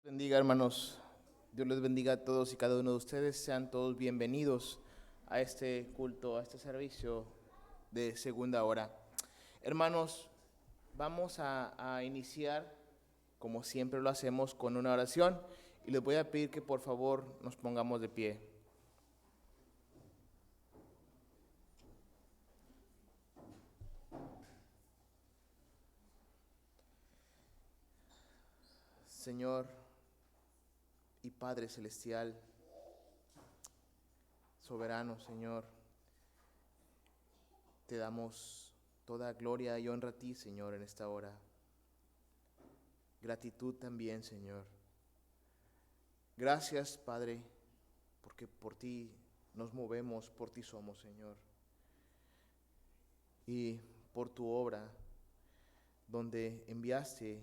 Bendiga, hermanos. Dios les bendiga a todos y cada uno de ustedes. Sean todos bienvenidos a este culto, a este servicio de segunda hora. Hermanos, vamos a iniciar, como siempre lo hacemos, con una oración y les voy a pedir que por favor nos pongamos de pie. Señor y Padre Celestial, soberano Señor, te damos toda gloria y honra a ti, Señor, en esta hora. Gratitud también, Señor. Gracias, Padre, porque por ti nos movemos, por ti somos, Señor. Y por tu obra, donde enviaste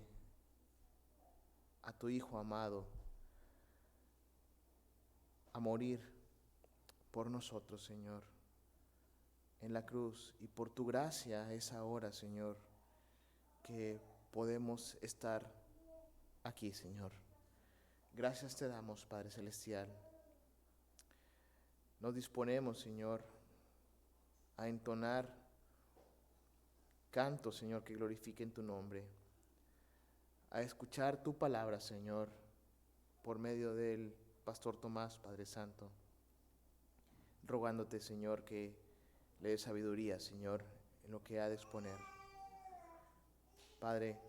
a tu Hijo amado a morir por nosotros, Señor, en la cruz. Y por tu gracia es ahora, Señor, que podemos estar aquí, Señor. Gracias te damos, Padre Celestial. Nos disponemos, Señor, a entonar cantos, Señor, que glorifiquen tu nombre, a escuchar tu palabra, Señor, por medio del Pastor Tomás, Padre Santo, rogándote, Señor, que le des sabiduría, Señor, en lo que ha de exponer. Padre,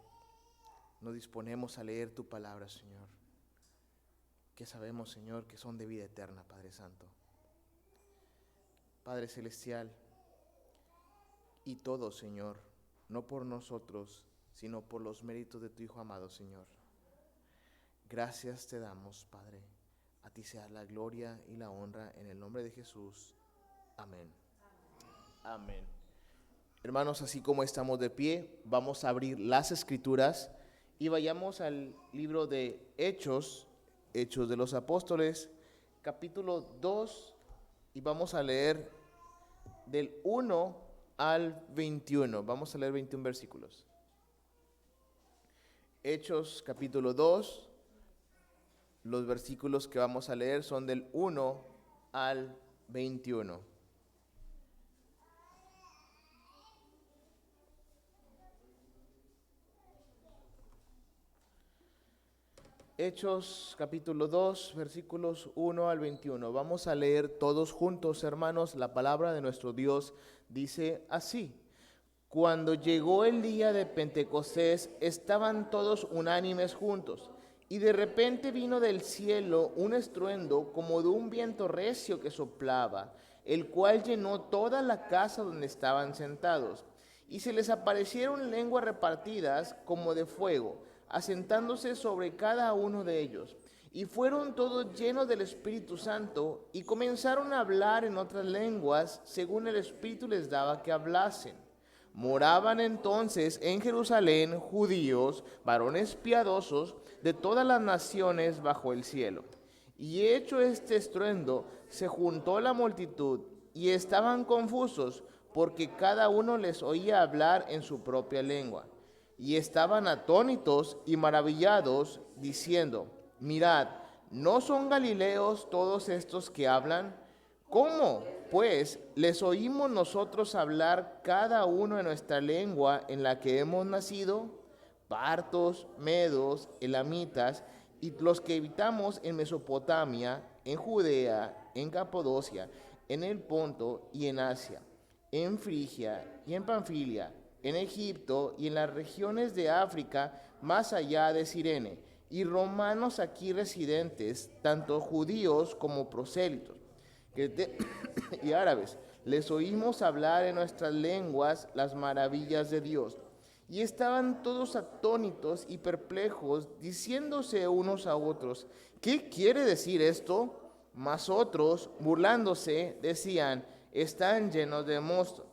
nos disponemos a leer tu palabra, Señor, que sabemos, Señor, que son de vida eterna, Padre Santo. Padre Celestial, y todo, Señor, no por nosotros, sino por los méritos de tu Hijo amado, Señor. Gracias te damos, Padre. A ti sea la gloria y la honra en el nombre de Jesús. Amén. Amén. Hermanos, así como estamos de pie, vamos a abrir las Escrituras y vayamos al libro de Hechos, Hechos de los Apóstoles, capítulo 2, y vamos a leer del 1 al 21. Vamos a leer 21 versículos. Hechos, capítulo 2. Los versículos que vamos a leer son del 1 al 21. Hechos capítulo 2, versículos 1 al 21. Vamos a leer todos juntos, hermanos. La palabra de nuestro Dios dice así: Cuando llegó el día de Pentecostés, estaban todos unánimes juntos. Y de repente vino del cielo un estruendo como de un viento recio que soplaba, el cual llenó toda la casa donde estaban sentados. Y se les aparecieron lenguas repartidas como de fuego, asentándose sobre cada uno de ellos. Y fueron todos llenos del Espíritu Santo y comenzaron a hablar en otras lenguas según el Espíritu les daba que hablasen. Moraban entonces en Jerusalén judíos, varones piadosos de todas las naciones bajo el cielo. Y hecho este estruendo, se juntó la multitud y estaban confusos, porque cada uno les oía hablar en su propia lengua. Y estaban atónitos y maravillados, diciendo: Mirad, ¿no son galileos todos estos que hablan? ¿Cómo, pues, les oímos nosotros hablar cada uno en nuestra lengua en la que hemos nacido? Partos, medos, elamitas, y los que habitamos en Mesopotamia, en Judea, en Capadocia, en el Ponto y en Asia, en Frigia y en Panfilia, en Egipto y en las regiones de África, más allá de Cirene, y romanos aquí residentes, tanto judíos como prosélitos, y árabes, les oímos hablar en nuestras lenguas las maravillas de Dios. Y estaban todos atónitos y perplejos, diciéndose unos a otros: ¿qué quiere decir esto? Mas otros, burlándose, decían: están llenos de mosto.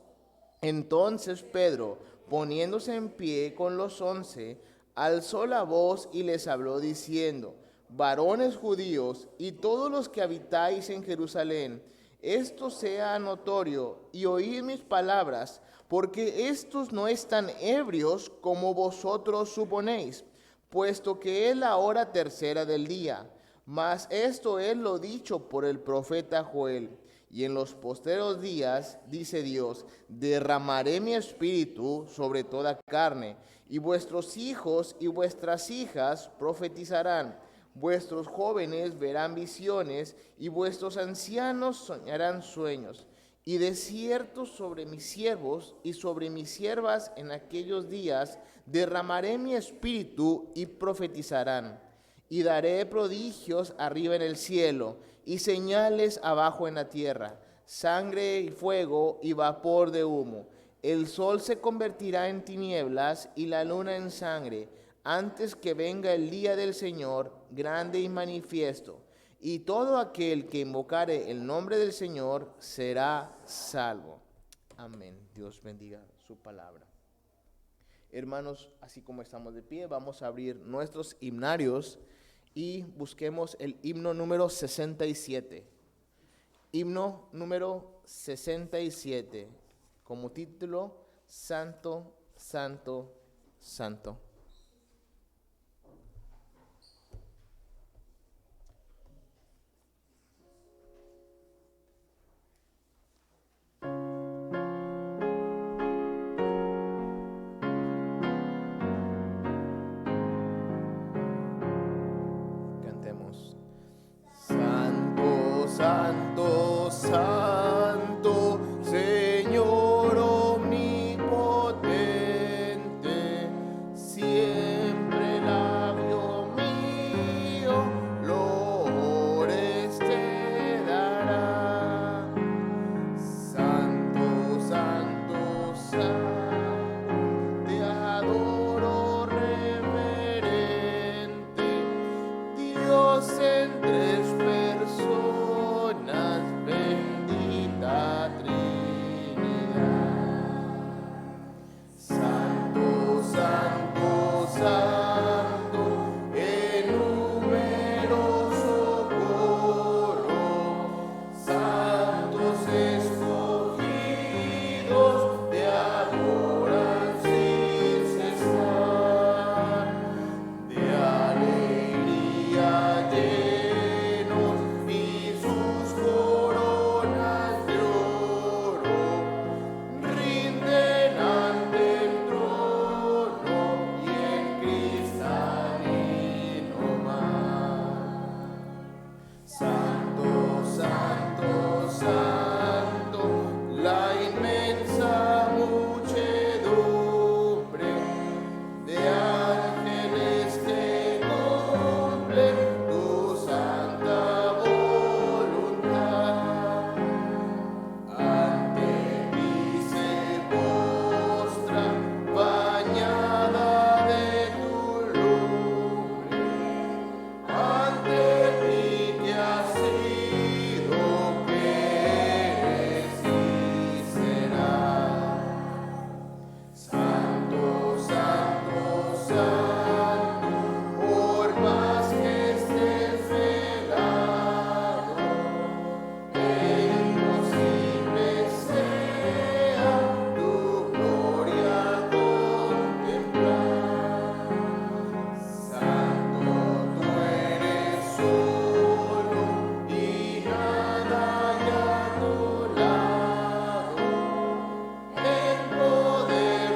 Entonces Pedro, poniéndose en pie con los 11, alzó la voz y les habló diciendo: varones judíos y todos los que habitáis en Jerusalén, esto sea notorio y oíd mis palabras, porque estos no están ebrios como vosotros suponéis, puesto que es la hora tercera del día. Mas esto es lo dicho por el profeta Joel. Y en los postreros días, dice Dios, derramaré mi espíritu sobre toda carne, y vuestros hijos y vuestras hijas profetizarán, vuestros jóvenes verán visiones, y vuestros ancianos soñarán sueños. Y de cierto sobre mis siervos y sobre mis siervas en aquellos días derramaré mi espíritu y profetizarán. Y daré prodigios arriba en el cielo y señales abajo en la tierra, sangre y fuego y vapor de humo. El sol se convertirá en tinieblas y la luna en sangre, antes que venga el día del Señor grande y manifiesto. Y todo aquel que invocare el nombre del Señor será salvo. Amén. Dios bendiga su palabra. Hermanos, así como estamos de pie, vamos a abrir nuestros himnarios y busquemos el himno número 67. Himno número 67, como título, Santo, Santo, Santo. Cantemos. Santo, Santo, Santo, Señor omnipotente, siempre labio mío, loores te dará. Santo, Santo, Santo, te adoro reverente, Dios en tres personas, bendita Trinidad. Santo, Santo, Santo, en numeroso coro, santos escogidos te adoran sin cesar, de alegría llenos y sus coronas de oro rinden ante el trono y en cristalino mar. Santo, Santo, Santo, la inmensa muchedumbre de ángeles que cumplen tu santa voluntad. Ante ti se postra, bañada de tu lumbre. Ante ti te has sido, que eres y serás. Santo, Santo, Santo, por más que estés velado, imposible sea tu gloria contemplar. Santo, tú eres solo y nada hay a tu lado, en poder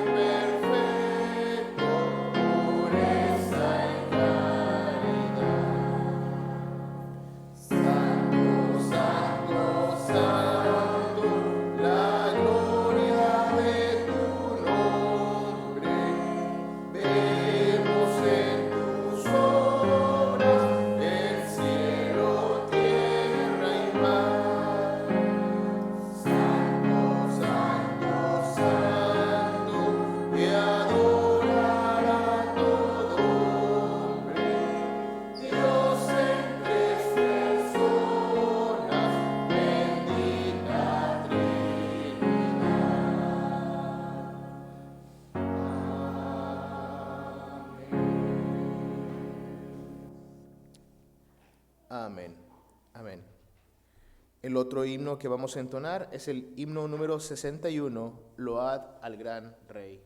perfecto, pureza y caridad. Santo, Santo, Santo, la gloria de tu nombre, vemos en tus obras el cielo, tierra y mar. Santo, Santo, Santo, te adorará todo hombre, Dios en tres personas, bendita Trinidad. Amén. Amén. El otro himno que vamos a entonar es el himno número 61, Load al gran Rey.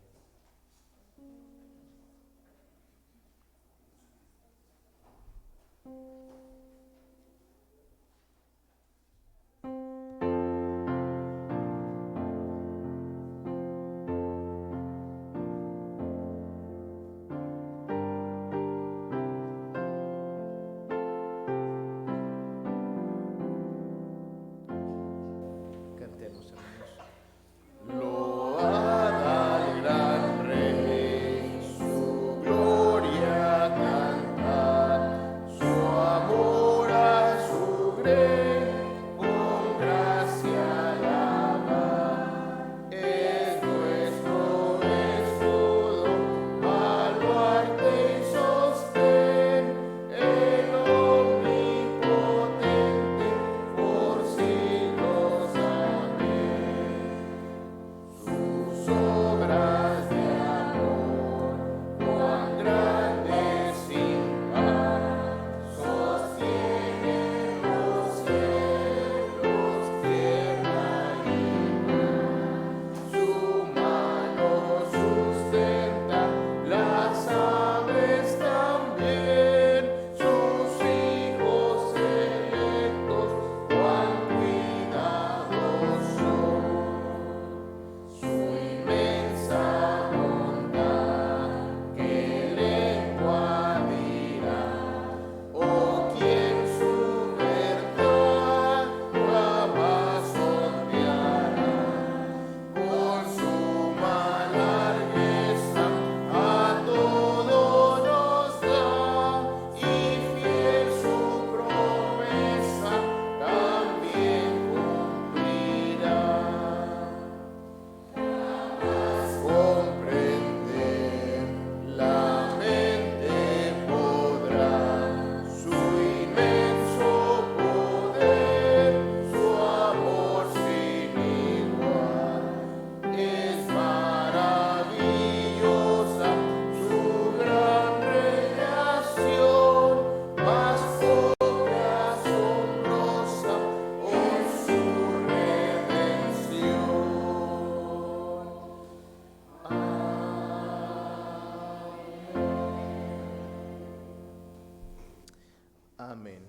Amén.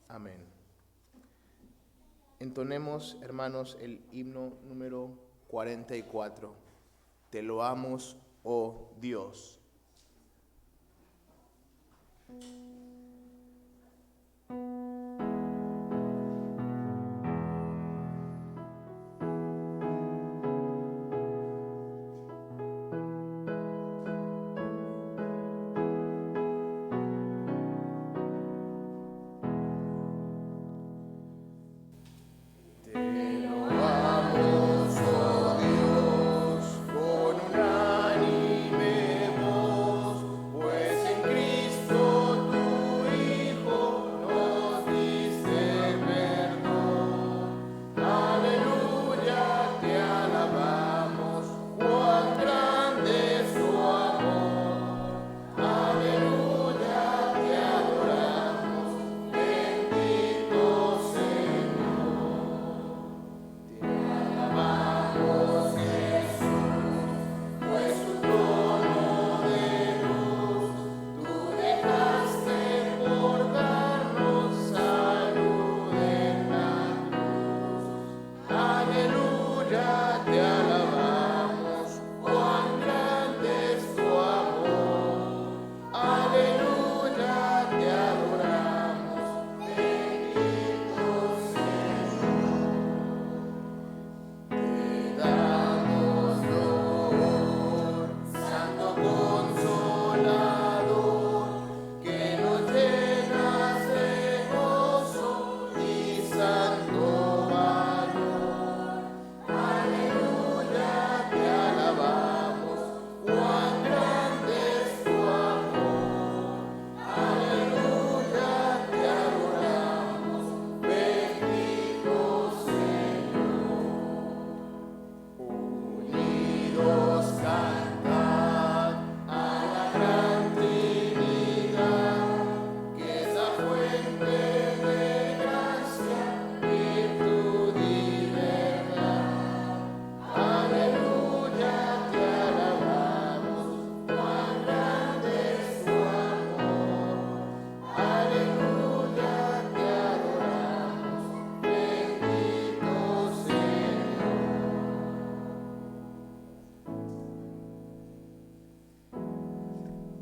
Amén. Entonemos, hermanos, el himno número 44. Te loamos, oh Dios.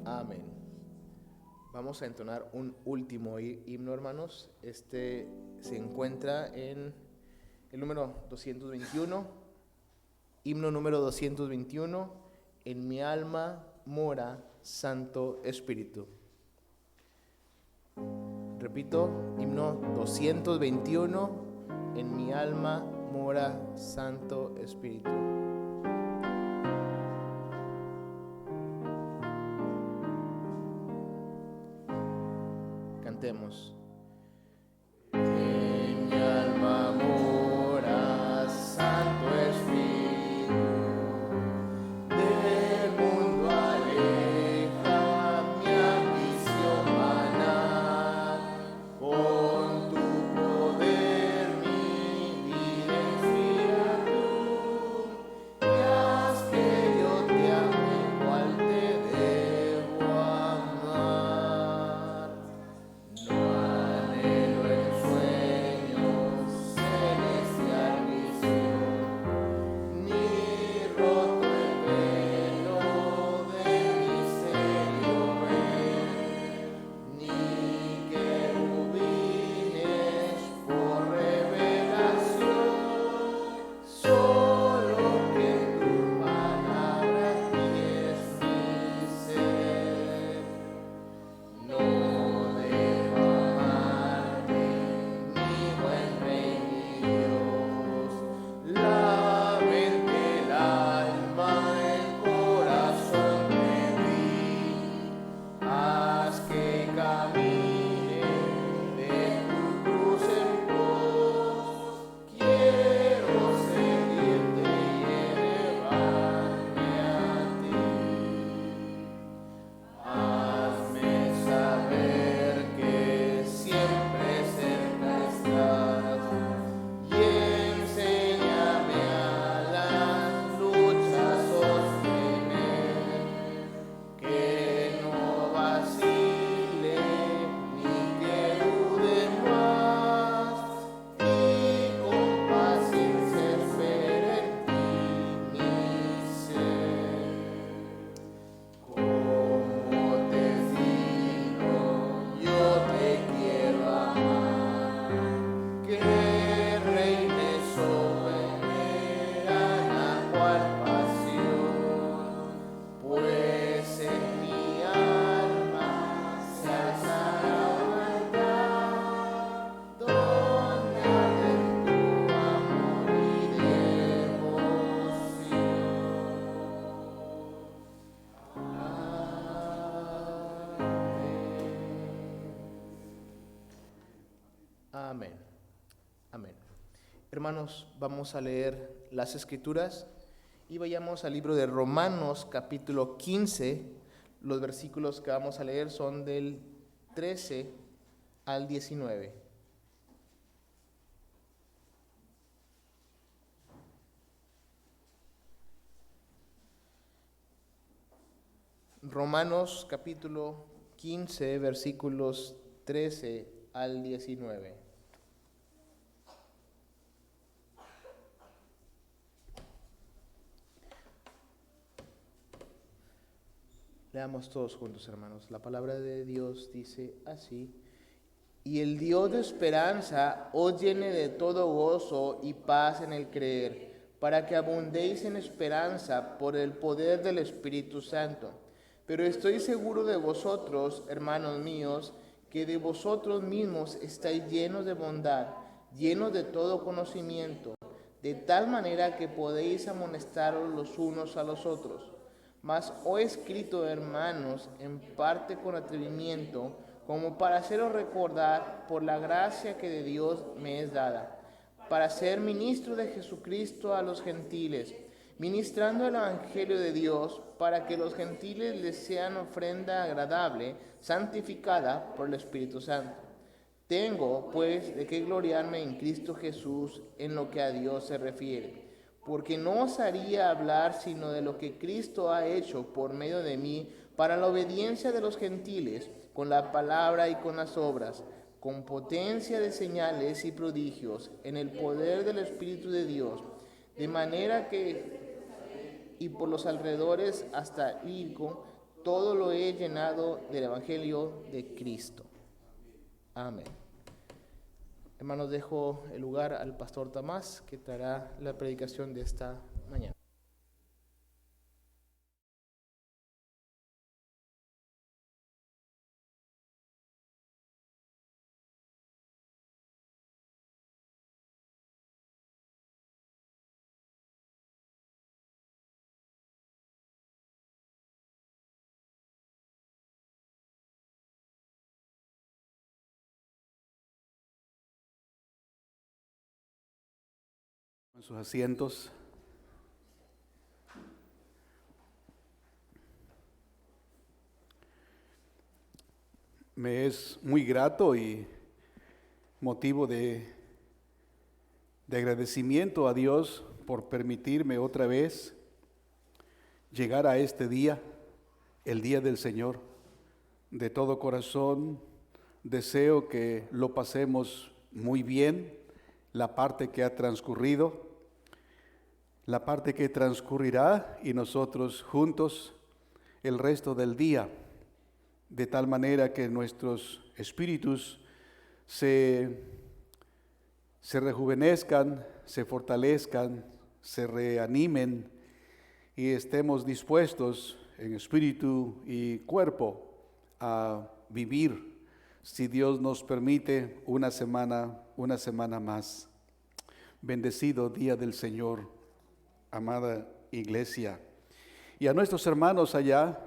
Amén. Vamos a entonar un último himno, hermanos. Este se encuentra en el número 221. Himno número 221. En mi alma mora Santo Espíritu. Repito, himno 221. En mi alma mora Santo Espíritu. Cantemos. En mi alma mora Santo Espíritu, del mundo aleja mi ambición vana, con tu poder mi vida inspira tú, y haz que yo te ame igual te debo amar. No Amén. Amén. Hermanos, vamos a leer las Escrituras y vayamos al libro de Romanos, capítulo 15. Los versículos que vamos a leer son del 13 al 19. Romanos, capítulo 15, versículos 13 al 19. Leamos todos juntos, hermanos. La palabra de Dios dice así: y el Dios de esperanza os llene de todo gozo y paz en el creer, para que abundéis en esperanza por el poder del Espíritu Santo. Pero estoy seguro de vosotros, hermanos míos, que de vosotros mismos estáis llenos de bondad, llenos de todo conocimiento, de tal manera que podéis amonestaros los unos a los otros. Mas os he escrito, hermanos, en parte con atrevimiento, como para haceros recordar por la gracia que de Dios me es dada, para ser ministro de Jesucristo a los gentiles, ministrando el Evangelio de Dios, para que los gentiles les sean ofrenda agradable, santificada por el Espíritu Santo. Tengo, pues, de qué gloriarme en Cristo Jesús en lo que a Dios se refiere, porque no osaría hablar sino de lo que Cristo ha hecho por medio de mí para la obediencia de los gentiles, con la palabra y con las obras, con potencia de señales y prodigios, en el poder del Espíritu de Dios, de manera que, y por los alrededores hasta Ilco, todo lo he llenado del Evangelio de Cristo. Amén. Hermanos, dejo el lugar al pastor Tomás, que traerá la predicación de esta mañana. En sus asientos. Me es muy grato y motivo de agradecimiento a Dios por permitirme otra vez llegar a este día, el día del Señor. De todo corazón deseo que lo pasemos muy bien, la parte que ha transcurrido, la parte que transcurrirá y nosotros juntos el resto del día, de tal manera que nuestros espíritus se rejuvenezcan, se fortalezcan, se reanimen y estemos dispuestos en espíritu y cuerpo a vivir, si Dios nos permite, una semana más. Bendecido día del Señor, amada iglesia. Y a nuestros hermanos allá,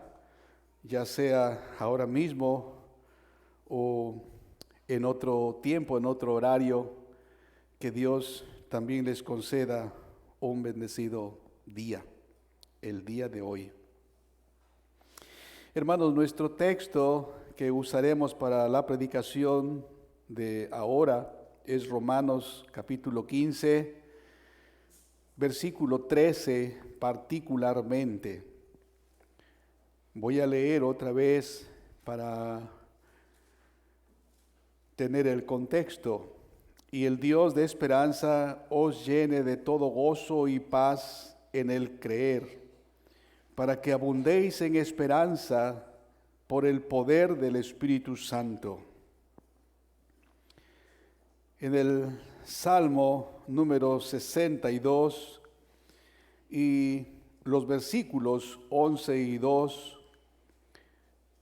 ya sea ahora mismo o en otro tiempo, en otro horario, que Dios también les conceda un bendecido día, el día de hoy. Hermanos, nuestro texto que usaremos para la predicación de ahora es Romanos capítulo 15, versículo 13 particularmente. Voy a leer otra vez para tener el contexto. Y el Dios de esperanza os llene de todo gozo y paz en el creer, para que abundéis en esperanza por el poder del Espíritu Santo. En el Salmo número 62 y los versículos 11 y 2,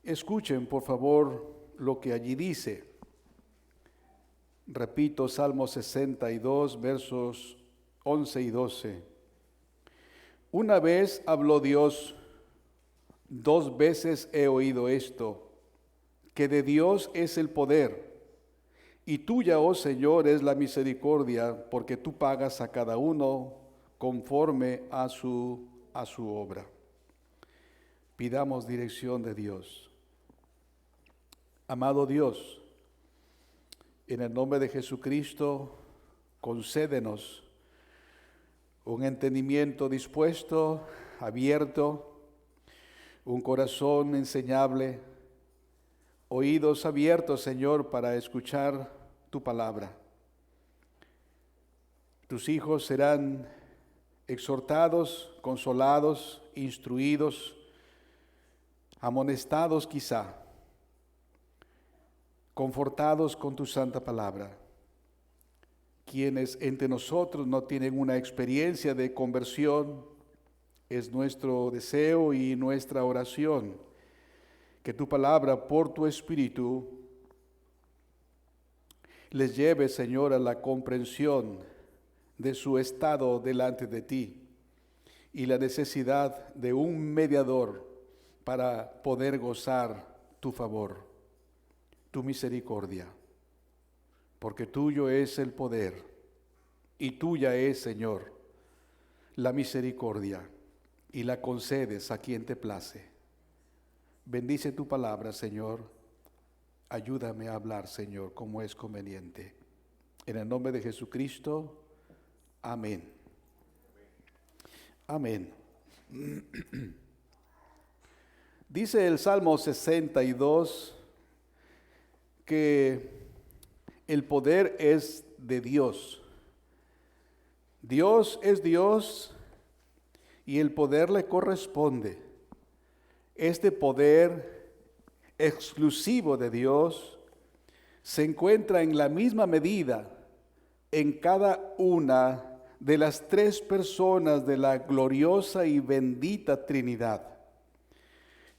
escuchen por favor lo que allí dice. Repito, Salmo 62, versos 11 y 12. Una vez habló Dios, 2 veces he oído esto, que de Dios es el poder, Y tuya, oh Señor, es la misericordia, porque tú pagas a cada uno conforme a su obra. Pidamos dirección de Dios. Amado Dios, en el nombre de Jesucristo, concédenos un entendimiento dispuesto, abierto, un corazón enseñable, oídos abiertos, Señor, para escuchar tu palabra. Tus hijos serán exhortados, consolados, instruidos, amonestados quizá, confortados con tu santa palabra. Quienes entre nosotros no tienen una experiencia de conversión, es nuestro deseo y nuestra oración que tu palabra por tu Espíritu les lleve, Señor, a la comprensión de su estado delante de ti y la necesidad de un mediador para poder gozar tu favor, tu misericordia. Porque tuyo es el poder y tuya es, Señor, la misericordia, y la concedes a quien te place. Bendice tu palabra, Señor. Ayúdame a hablar, Señor, como es conveniente. En el nombre de Jesucristo, amén. Amén. Dice el Salmo 62 que el poder es de Dios. Dios es Dios y el poder le corresponde. Este poder exclusivo de Dios se encuentra en la misma medida en cada una de las tres personas de la gloriosa y bendita Trinidad.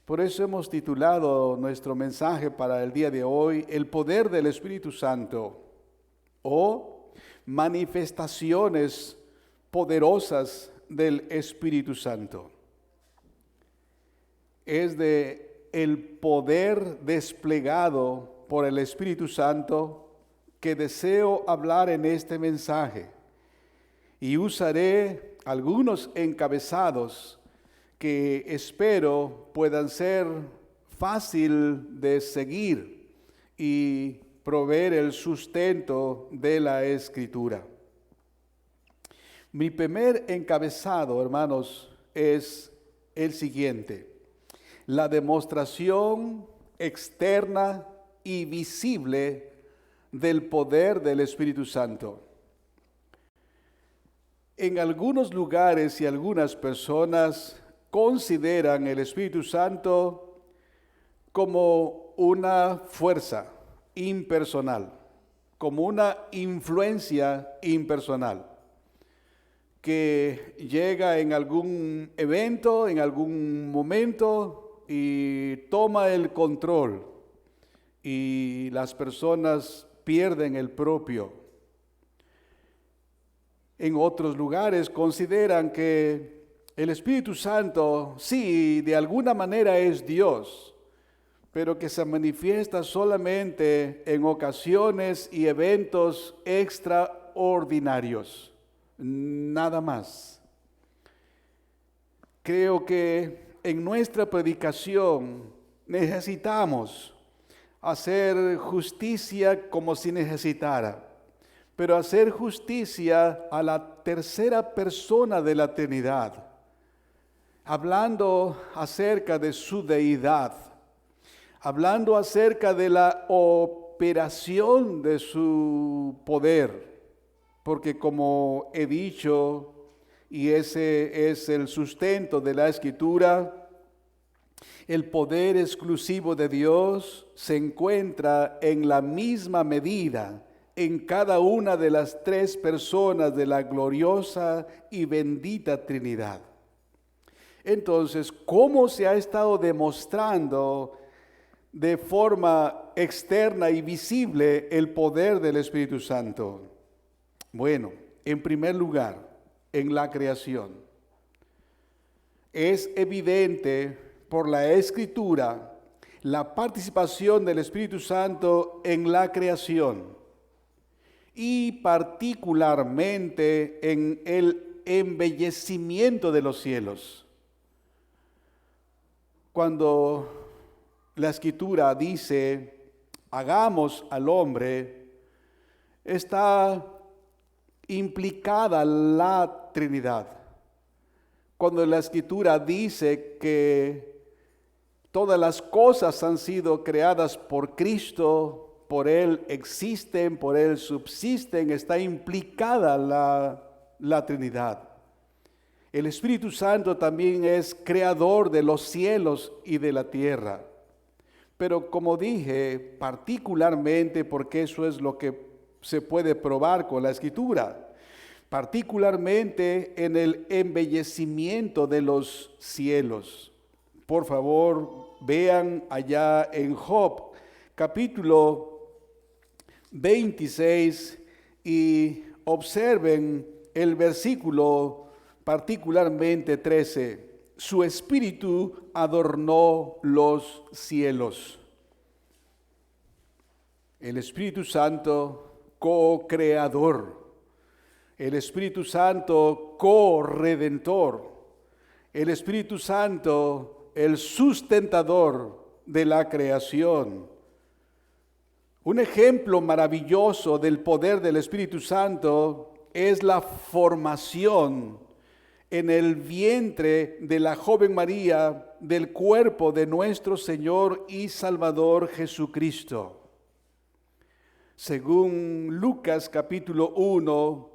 Por eso hemos titulado nuestro mensaje para el día de hoy, El poder del Espíritu Santo, o manifestaciones poderosas del Espíritu Santo. Es de el poder desplegado por el Espíritu Santo que deseo hablar en este mensaje, y usaré algunos encabezados que espero puedan ser fácil de seguir y proveer el sustento de la Escritura. Mi primer encabezado, hermanos, es el siguiente: la demostración externa y visible del poder del Espíritu Santo. En algunos lugares y algunas personas consideran el Espíritu Santo como una fuerza impersonal, como una influencia impersonal, que llega en algún evento, en algún momento, y toma el control, y las personas pierden el propio. En otros lugares consideran que el Espíritu Santo, sí, de alguna manera es Dios, pero que se manifiesta solamente en ocasiones y eventos extraordinarios, nada más. Creo que en nuestra predicación necesitamos hacer justicia como si necesitara, pero hacer justicia a la tercera persona de la Trinidad, hablando acerca de su deidad, hablando acerca de la operación de su poder, porque como he dicho, y ese es el sustento de la Escritura, el poder exclusivo de Dios se encuentra en la misma medida en cada una de las tres personas de la gloriosa y bendita Trinidad. Entonces, ¿cómo se ha estado demostrando de forma externa y visible el poder del Espíritu Santo? Bueno, en primer lugar, en la creación. Es evidente por la Escritura la participación del Espíritu Santo en la creación. y particularmente en el embellecimiento de los cielos. Cuando la Escritura dice, hagamos al hombre, está implicada la Trinidad. Cuando la Escritura dice que todas las cosas han sido creadas por Cristo, por Él existen, por Él subsisten, está implicada la Trinidad. El Espíritu Santo también es creador de los cielos y de la tierra. Pero como dije, particularmente porque eso es lo que se puede probar con la Escritura, particularmente en el embellecimiento de los cielos. Por favor, vean allá en Job, capítulo 26, y observen el versículo particularmente 13. Su espíritu adornó los cielos. El Espíritu Santo, co-creador. El Espíritu Santo, co-redentor. El Espíritu Santo, el sustentador de la creación. Un ejemplo maravilloso del poder del Espíritu Santo es la formación en el vientre de la joven María del cuerpo de nuestro Señor y Salvador Jesucristo. Según Lucas capítulo 1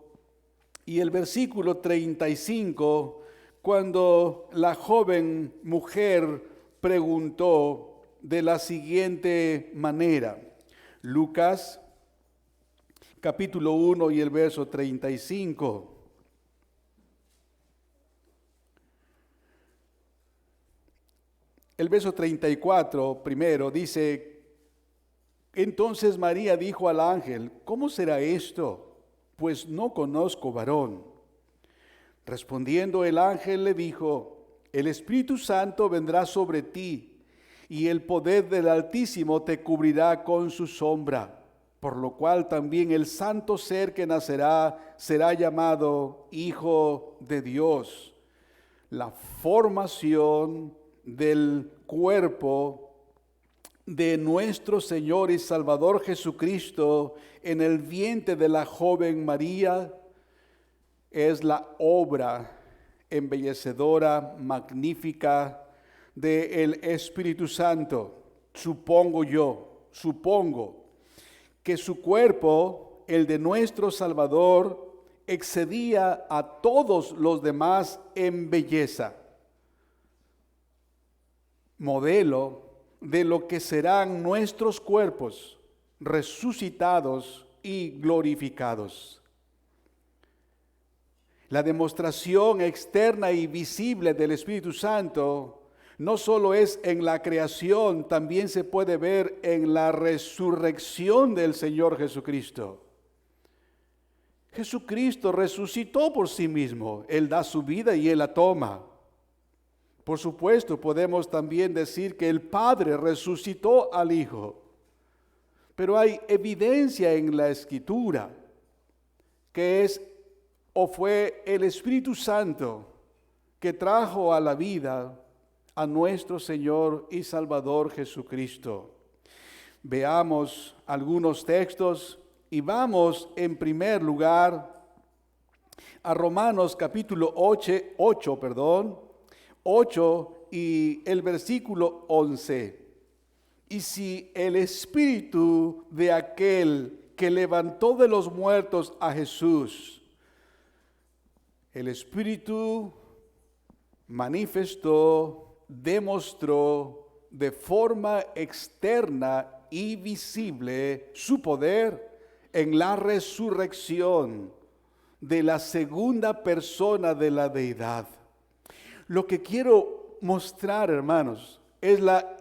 y el versículo 35, cuando la joven mujer preguntó de la siguiente manera. Lucas capítulo 1 y el verso 35. El verso 34 primero dice, entonces María dijo al ángel, ¿cómo será esto? Pues no conozco varón. Respondiendo el ángel le dijo, el Espíritu Santo vendrá sobre ti y el poder del Altísimo te cubrirá con su sombra, por lo cual también el santo ser que nacerá será llamado Hijo de Dios. La formación del cuerpo de nuestro Señor y Salvador Jesucristo en el vientre de la joven María es la obra embellecedora, magnífica del Espíritu Santo. Supongo que su cuerpo, el de nuestro Salvador, excedía a todos los demás en belleza. Modelo de lo que serán nuestros cuerpos resucitados y glorificados. La demostración externa y visible del Espíritu Santo no solo es en la creación, también se puede ver en la resurrección del Señor Jesucristo. Jesucristo resucitó por sí mismo, Él da su vida y Él la toma. Por supuesto, podemos también decir que el Padre resucitó al Hijo, pero hay evidencia en la Escritura que es o fue el Espíritu Santo que trajo a la vida a nuestro Señor y Salvador Jesucristo. Veamos algunos textos y vamos en primer lugar a Romanos capítulo 8 y el versículo 11. Y si el Espíritu de aquel que levantó de los muertos a Jesús, el Espíritu manifestó, demostró de forma externa y visible su poder en la resurrección de la segunda persona de la deidad. Lo que quiero mostrar, hermanos, es la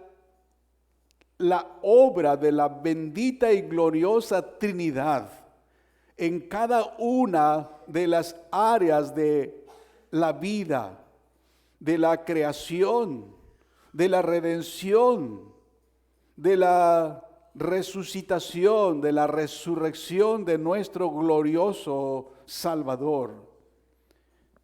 obra de la bendita y gloriosa Trinidad en cada una de las áreas de la vida, de la creación, de la redención, de la resucitación, de la resurrección de nuestro glorioso Salvador.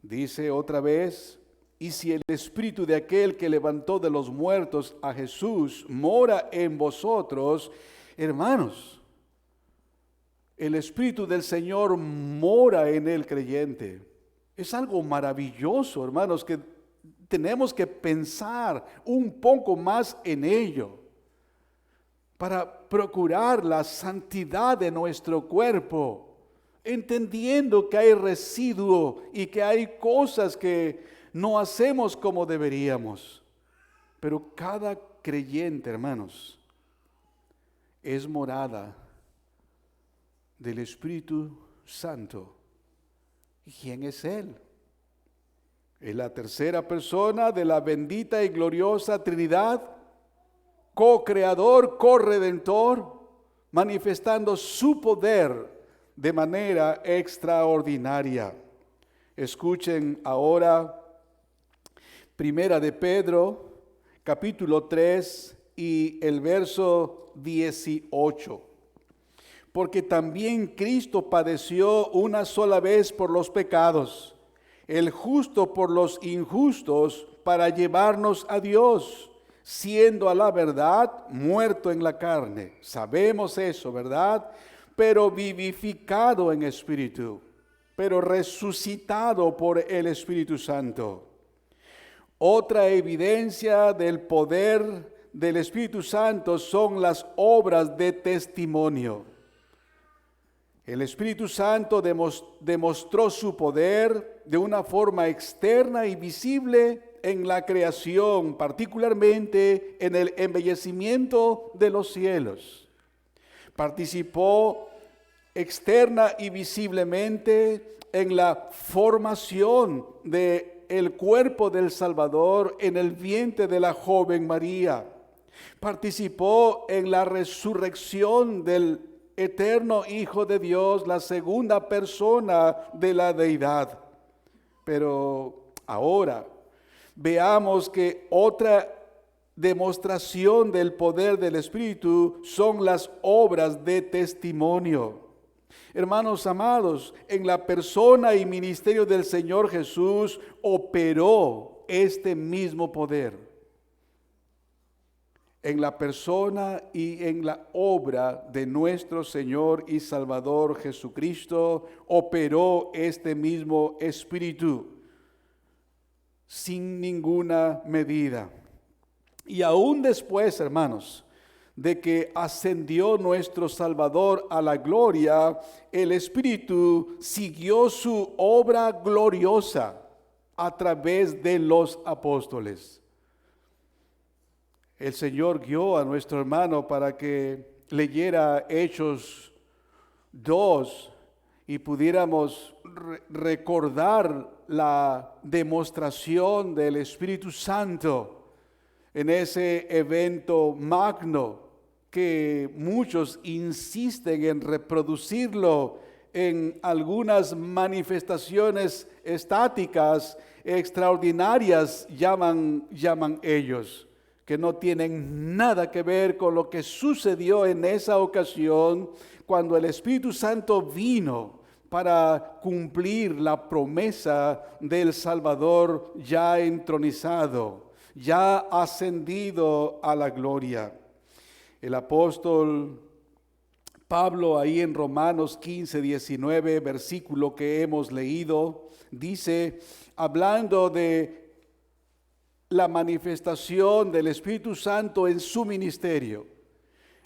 Dice otra vez, y si el espíritu de aquel que levantó de los muertos a Jesús mora en vosotros, hermanos, el espíritu del Señor mora en el creyente. Es algo maravilloso, hermanos, que tenemos que pensar un poco más en ello para procurar la santidad de nuestro cuerpo, entendiendo que hay residuo y que hay cosas que no hacemos como deberíamos. Pero cada creyente, hermanos, es morada del Espíritu Santo. ¿Y quién es Él? Es la tercera persona de la bendita y gloriosa Trinidad, co-creador, co-redentor, manifestando su poder de manera extraordinaria. Escuchen ahora Primera de Pedro, capítulo 3 y el verso 18. Porque también Cristo padeció una sola vez por los pecados, el justo por los injustos, para llevarnos a Dios, siendo a la verdad muerto en la carne. Sabemos eso, ¿verdad? Pero vivificado en espíritu, pero resucitado por el Espíritu Santo. Otra evidencia del poder del Espíritu Santo son las obras de testimonio. El Espíritu Santo demostró su poder de una forma externa y visible en la creación, particularmente en el embellecimiento de los cielos. Participó externa y visiblemente en la formación del cuerpo del Salvador en el vientre de la joven María. Participó en la resurrección del eterno Hijo de Dios, la segunda persona de la deidad. Pero ahora veamos que otra demostración del poder del Espíritu son las obras de testimonio. Hermanos amados, en la persona y ministerio del Señor Jesús operó este mismo poder. En la persona y en la obra de nuestro Señor y Salvador Jesucristo operó este mismo Espíritu sin ninguna medida. Y aún después, hermanos, de que ascendió nuestro Salvador a la gloria, el Espíritu siguió su obra gloriosa a través de los apóstoles. El Señor guió a nuestro hermano para que leyera Hechos 2 y pudiéramos recordar la demostración del Espíritu Santo en ese evento magno que muchos insisten en reproducirlo en algunas manifestaciones estáticas, extraordinarias, llaman ellos, que no tienen nada que ver con lo que sucedió en esa ocasión cuando el Espíritu Santo vino para cumplir la promesa del Salvador ya entronizado, ya ascendido a la gloria. El apóstol Pablo, ahí en Romanos 15, 19, versículo que hemos leído, dice, hablando de la manifestación del Espíritu Santo en su ministerio,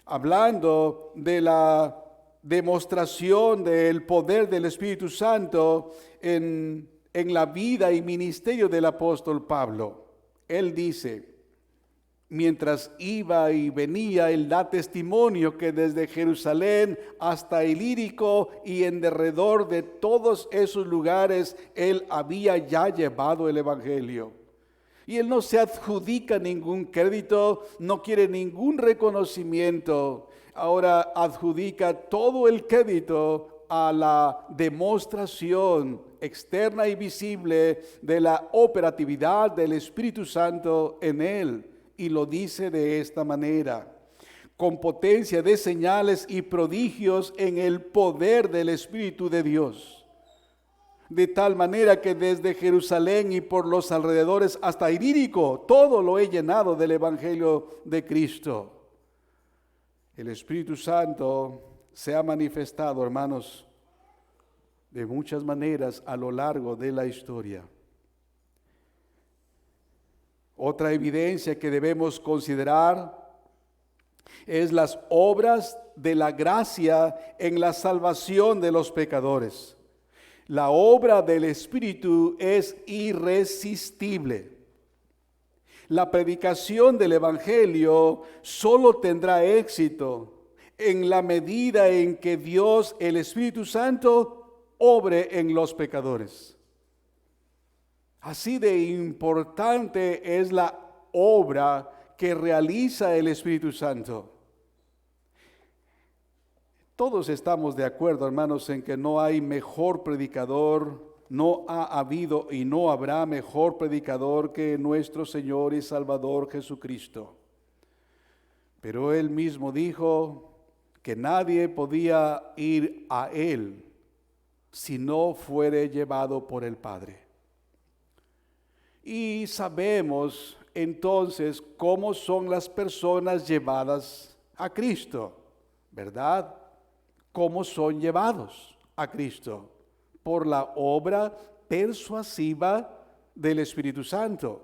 hablando de la demostración del poder del Espíritu Santo en la vida y ministerio del apóstol Pablo. Él dice, mientras iba y venía, él da testimonio que desde Jerusalén hasta Ilírico y en derredor de todos esos lugares, él había ya llevado el evangelio. Y él no se adjudica ningún crédito, no quiere ningún reconocimiento. Ahora adjudica todo el crédito a la demostración externa y visible de la operatividad del Espíritu Santo en él. Y lo dice de esta manera: con potencia de señales y prodigios en el poder del Espíritu de Dios. De tal manera que desde Jerusalén y por los alrededores hasta Ilírico, todo lo he llenado del Evangelio de Cristo. El Espíritu Santo se ha manifestado, hermanos, de muchas maneras a lo largo de la historia. Otra evidencia que debemos considerar es las obras de la gracia en la salvación de los pecadores. La obra del Espíritu es irresistible. La predicación del Evangelio solo tendrá éxito en la medida en que Dios, el Espíritu Santo, obre en los pecadores. Así de importante es la obra que realiza el Espíritu Santo. Todos estamos de acuerdo, hermanos, en que no hay mejor predicador, no ha habido y no habrá mejor predicador que nuestro Señor y Salvador Jesucristo. Pero Él mismo dijo que nadie podía ir a Él si no fuere llevado por el Padre. Y sabemos entonces cómo son las personas llevadas a Cristo, ¿verdad? ¿Cómo son llevados a Cristo? Por la obra persuasiva del Espíritu Santo.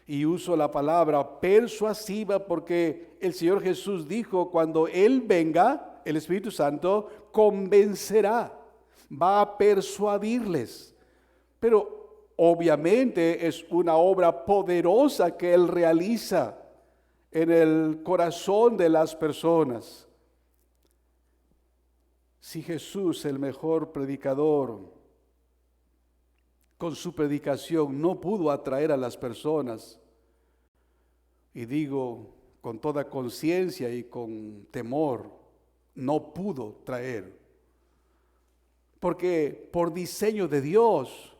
Y uso la palabra persuasiva porque el Señor Jesús dijo, cuando Él venga, el Espíritu Santo convencerá, va a persuadirles. Pero obviamente es una obra poderosa que Él realiza en el corazón de las personas. Si Jesús, el mejor predicador, con su predicación no pudo atraer a las personas, y digo con toda conciencia y con temor, no pudo traer, porque por diseño de Dios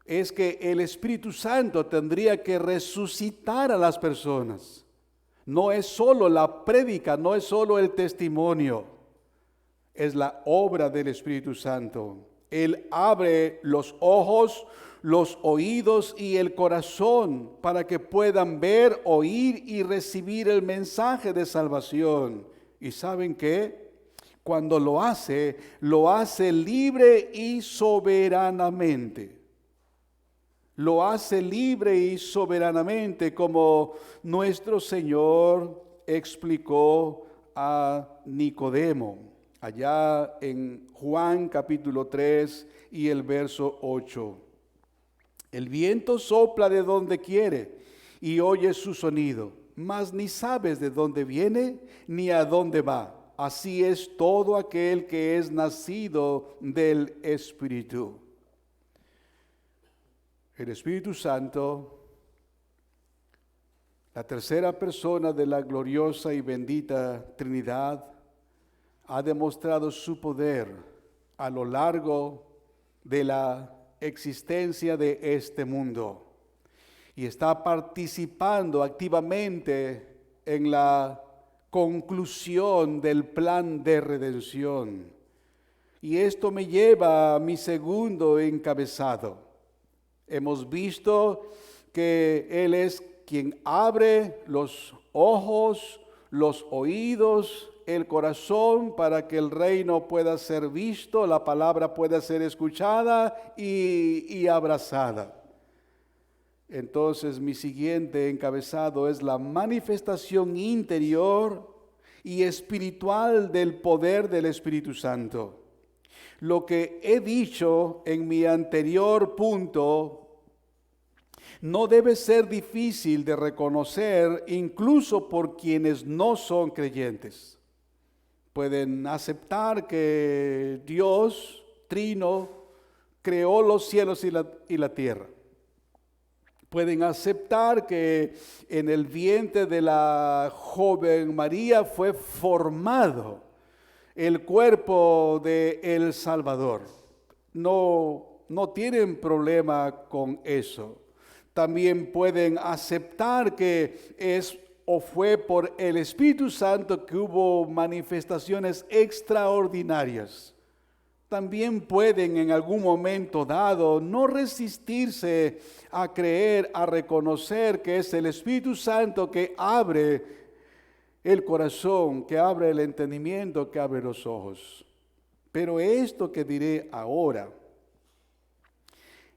es que el Espíritu Santo tendría que resucitar a las personas. No es solo la prédica, no es solo el testimonio. Es la obra del Espíritu Santo. Él abre los ojos, los oídos y el corazón para que puedan ver, oír y recibir el mensaje de salvación. ¿Y saben qué? Cuando lo hace libre y soberanamente. Lo hace libre y soberanamente, como nuestro Señor explicó a Nicodemo. Allá en Juan capítulo 3 y el verso 8. El viento sopla de donde quiere y oyes su sonido, mas ni sabes de dónde viene ni a dónde va. Así es todo aquel que es nacido del Espíritu. El Espíritu Santo, la tercera persona de la gloriosa y bendita Trinidad, ha demostrado su poder a lo largo de la existencia de este mundo y está participando activamente en la conclusión del plan de redención. Y esto me lleva a mi segundo encabezado. Hemos visto que Él es quien abre los ojos, los oídos, el corazón para que el reino pueda ser visto, la palabra pueda ser escuchada y abrazada. Entonces mi siguiente encabezado es la manifestación interior y espiritual del poder del Espíritu Santo. Lo que he dicho en mi anterior punto no debe ser difícil de reconocer incluso por quienes no son creyentes. Pueden aceptar que Dios, Trino, creó los cielos y la tierra. Pueden aceptar que en el vientre de la joven María fue formado el cuerpo de el Salvador. No tienen problema con eso. También pueden aceptar que es o fue por el Espíritu Santo que hubo manifestaciones extraordinarias, también pueden en algún momento dado no resistirse a creer, a reconocer que es el Espíritu Santo que abre el corazón, que abre el entendimiento, que abre los ojos. Pero esto que diré ahora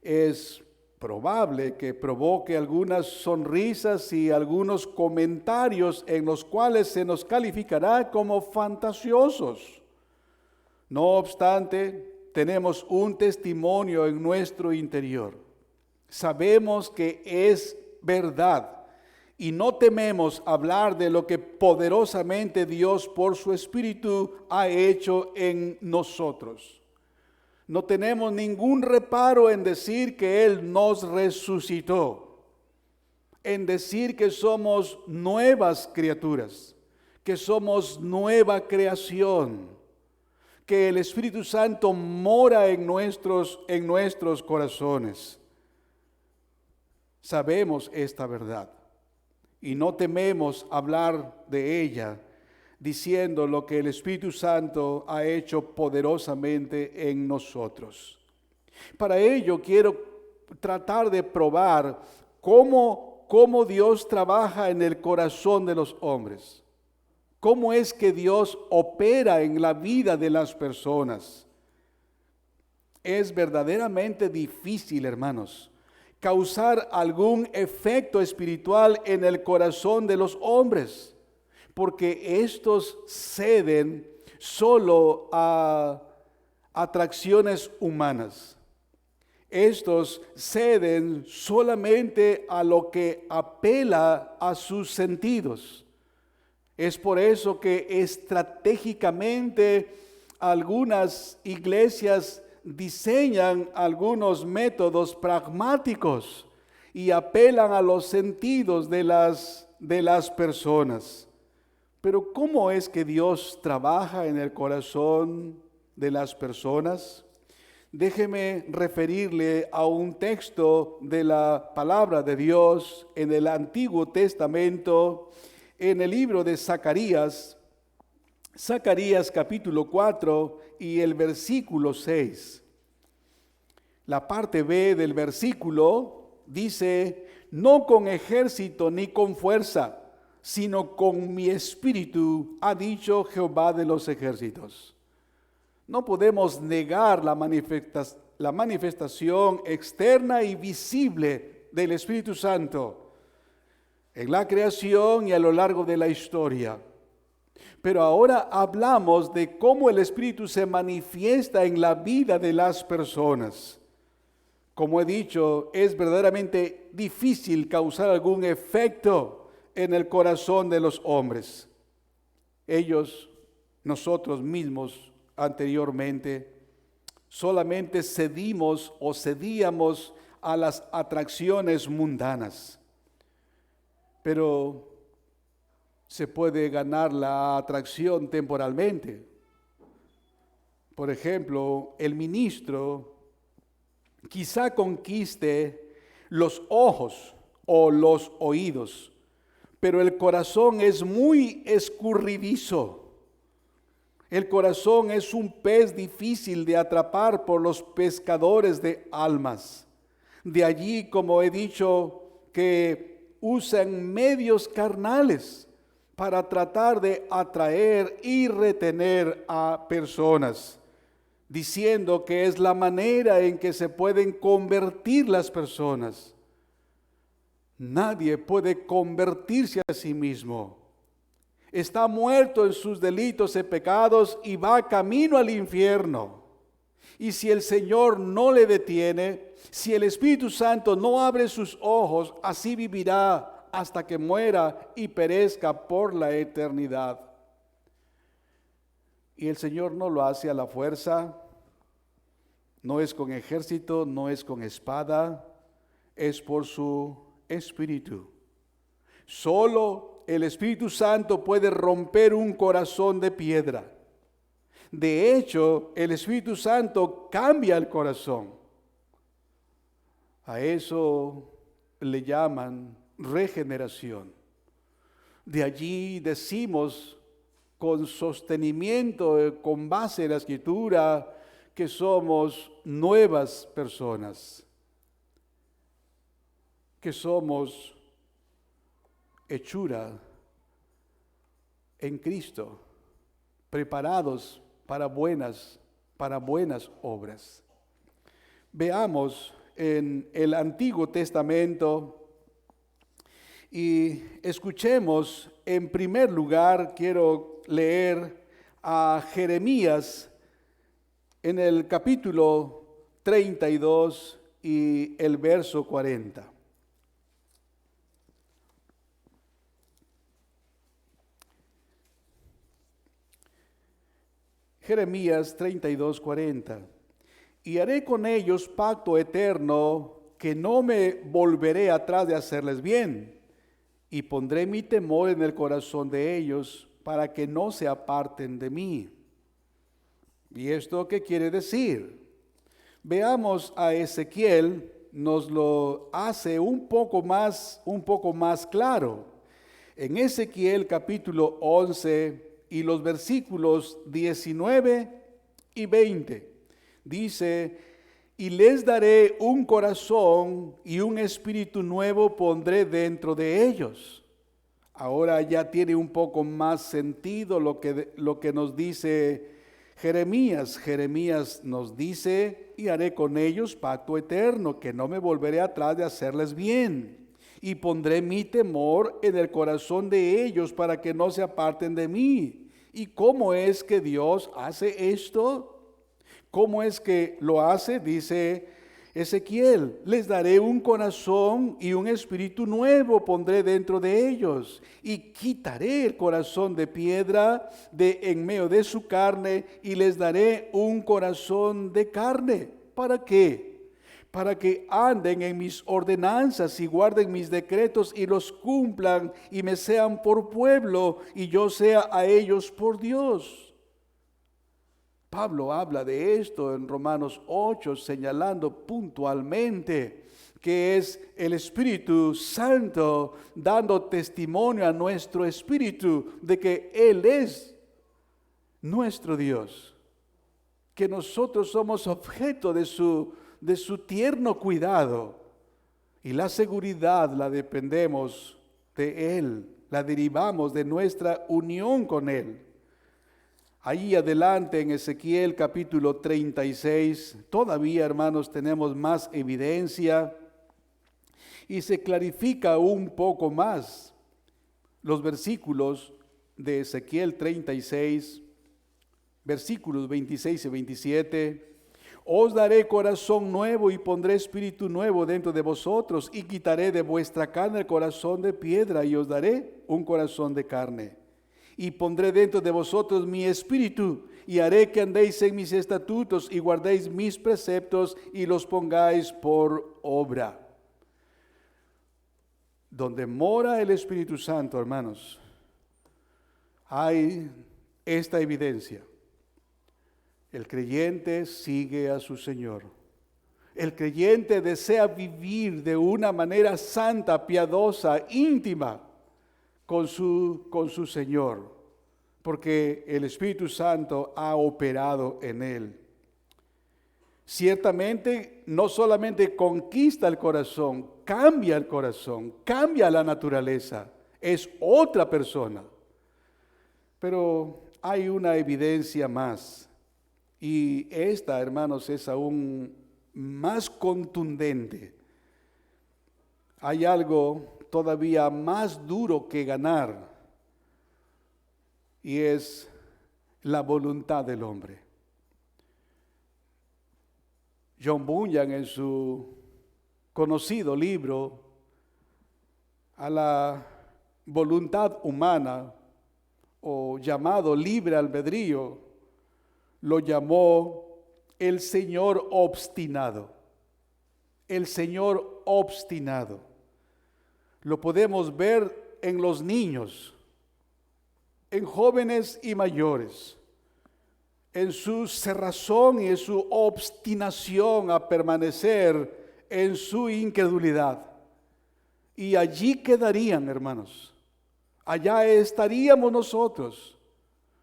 es probable que provoque algunas sonrisas y algunos comentarios en los cuales se nos calificará como fantasiosos. No obstante, tenemos un testimonio en nuestro interior. Sabemos que es verdad y no tememos hablar de lo que poderosamente Dios por su Espíritu ha hecho en nosotros. No tenemos ningún reparo en decir que Él nos resucitó, en decir que somos nuevas criaturas, que somos nueva creación, que el Espíritu Santo mora en nuestros corazones. Sabemos esta verdad y no tememos hablar de ella, diciendo lo que el Espíritu Santo ha hecho poderosamente en nosotros. Para ello quiero tratar de probar cómo Dios trabaja en el corazón de los hombres. ¿Cómo es que Dios opera en la vida de las personas? Es verdaderamente difícil, hermanos, causar algún efecto espiritual en el corazón de los hombres, porque estos ceden solo a atracciones humanas. Estos ceden solamente a lo que apela a sus sentidos. Es por eso que estratégicamente algunas iglesias diseñan algunos métodos pragmáticos y apelan a los sentidos de las personas. Pero ¿cómo es que Dios trabaja en el corazón de las personas? Déjeme referirle a un texto de la palabra de Dios en el Antiguo Testamento, en el libro de Zacarías capítulo 4 y el versículo 6. La parte B del versículo dice: no con ejército ni con fuerza, sino con mi espíritu, ha dicho Jehová de los ejércitos. No podemos negar la manifestación externa y visible del Espíritu Santo en la creación y a lo largo de la historia. Pero ahora hablamos de cómo el Espíritu se manifiesta en la vida de las personas. Como he dicho, es verdaderamente difícil causar algún efecto en el corazón de los hombres. Nosotros mismos anteriormente, solamente cedíamos a las atracciones mundanas. Pero se puede ganar la atracción temporalmente. Por ejemplo, el ministro quizá conquiste los ojos o los oídos, pero el corazón es muy escurridizo. El corazón es un pez difícil de atrapar por los pescadores de almas. De allí, como he dicho, que usan medios carnales para tratar de atraer y retener a personas, diciendo que es la manera en que se pueden convertir las personas. Nadie puede convertirse a sí mismo. Está muerto en sus delitos y pecados y va camino al infierno. Y si el Señor no le detiene, si el Espíritu Santo no abre sus ojos, así vivirá hasta que muera y perezca por la eternidad. Y el Señor no lo hace a la fuerza, no es con ejército, no es con espada, es por su Espíritu. Solo el Espíritu Santo puede romper un corazón de piedra. De hecho, el Espíritu Santo cambia el corazón. A eso le llaman regeneración. De allí decimos con sostenimiento, con base en la Escritura, que somos nuevas personas, que somos hechura en Cristo, preparados para buenas obras. Veamos en el Antiguo Testamento y escuchemos en primer lugar, quiero leer a Jeremías en el capítulo 32 y el verso 40. Jeremías 32, 40. Y haré con ellos pacto eterno, que no me volveré atrás de hacerles bien, y pondré mi temor en el corazón de ellos, para que no se aparten de mí. ¿Y esto qué quiere decir? Veamos a Ezequiel, nos lo hace un poco más claro. En Ezequiel capítulo 11 y los versículos 19 y 20, dice: y les daré un corazón y un espíritu nuevo pondré dentro de ellos. Ahora ya tiene un poco más sentido lo que nos dice Jeremías. Jeremías nos dice: y haré con ellos pacto eterno, que no me volveré atrás de hacerles bien. Y pondré mi temor en el corazón de ellos para que no se aparten de mí. ¿Y cómo es que Dios hace esto? ¿Cómo es que lo hace? Dice Ezequiel: les daré un corazón y un espíritu nuevo pondré dentro de ellos, y quitaré el corazón de piedra de en medio de su carne, y les daré un corazón de carne. ¿Para qué? Para que anden en mis ordenanzas y guarden mis decretos y los cumplan, y me sean por pueblo y yo sea a ellos por Dios. Pablo habla de esto en Romanos 8, señalando puntualmente que es el Espíritu Santo dando testimonio a nuestro espíritu de que Él es nuestro Dios, que nosotros somos objeto de su tierno cuidado, y la seguridad la dependemos de Él, la derivamos de nuestra unión con Él. Ahí adelante en Ezequiel capítulo 36, todavía, hermanos, tenemos más evidencia y se clarifica un poco más los versículos de Ezequiel 36, versículos 26 y 27. Os daré corazón nuevo y pondré espíritu nuevo dentro de vosotros, y quitaré de vuestra carne el corazón de piedra y os daré un corazón de carne. Y pondré dentro de vosotros mi espíritu, y haré que andéis en mis estatutos y guardéis mis preceptos y los pongáis por obra. Donde mora el Espíritu Santo, hermanos, hay esta evidencia. El creyente sigue a su Señor. El creyente desea vivir de una manera santa, piadosa, íntima con su Señor, porque el Espíritu Santo ha operado en él. Ciertamente no solamente conquista el corazón, cambia la naturaleza, es otra persona. Pero hay una evidencia más, y esta, hermanos, es aún más contundente. Hay algo todavía más duro que ganar, y es la voluntad del hombre. John Bunyan, en su conocido libro A la voluntad humana, o llamado libre albedrío, lo llamó el Señor obstinado. El Señor obstinado. Lo podemos ver en los niños, en jóvenes y mayores, en su cerrazón y en su obstinación a permanecer en su incredulidad. Y allí quedarían, hermanos, Allá estaríamos nosotros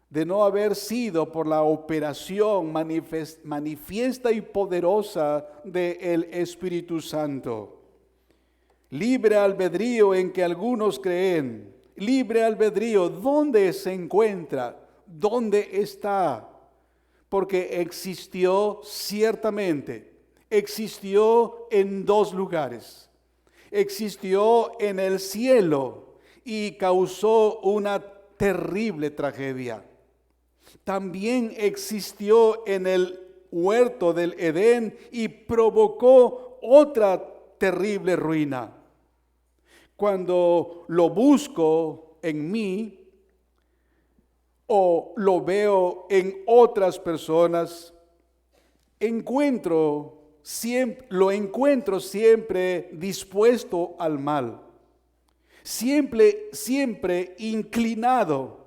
de no haber sido por la operación manifiesta y poderosa del Espíritu Santo. Libre albedrío en que algunos creen. Libre albedrío, ¿dónde se encuentra? ¿Dónde está? Porque existió ciertamente, existió en dos lugares. Existió en el cielo y causó una terrible tragedia. También existió en el huerto del Edén y provocó otra terrible ruina. Cuando lo busco en mí o lo veo en otras personas, lo encuentro siempre dispuesto al mal, siempre inclinado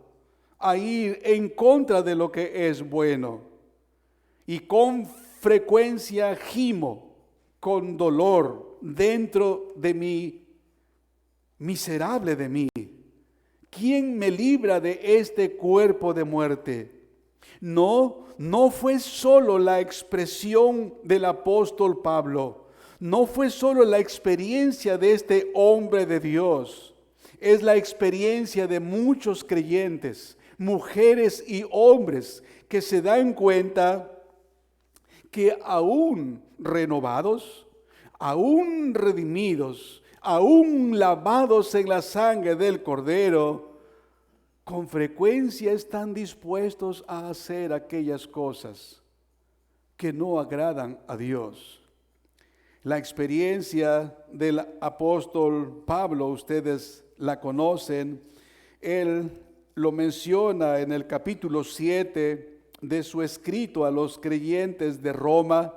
a ir en contra de lo que es bueno, y con frecuencia gimo con dolor dentro de mí, miserable de mí. ¿Quién me libra de este cuerpo de muerte? No fue solo la expresión del apóstol Pablo, no fue solo la experiencia de este hombre de Dios, es la experiencia de muchos creyentes, mujeres y hombres que se dan cuenta que aún renovados, aún redimidos, aún lavados en la sangre del Cordero, con frecuencia están dispuestos a hacer aquellas cosas que no agradan a Dios. La experiencia del apóstol Pablo, ustedes la conocen. Él lo menciona en el capítulo 7 de su escrito a los creyentes de Roma.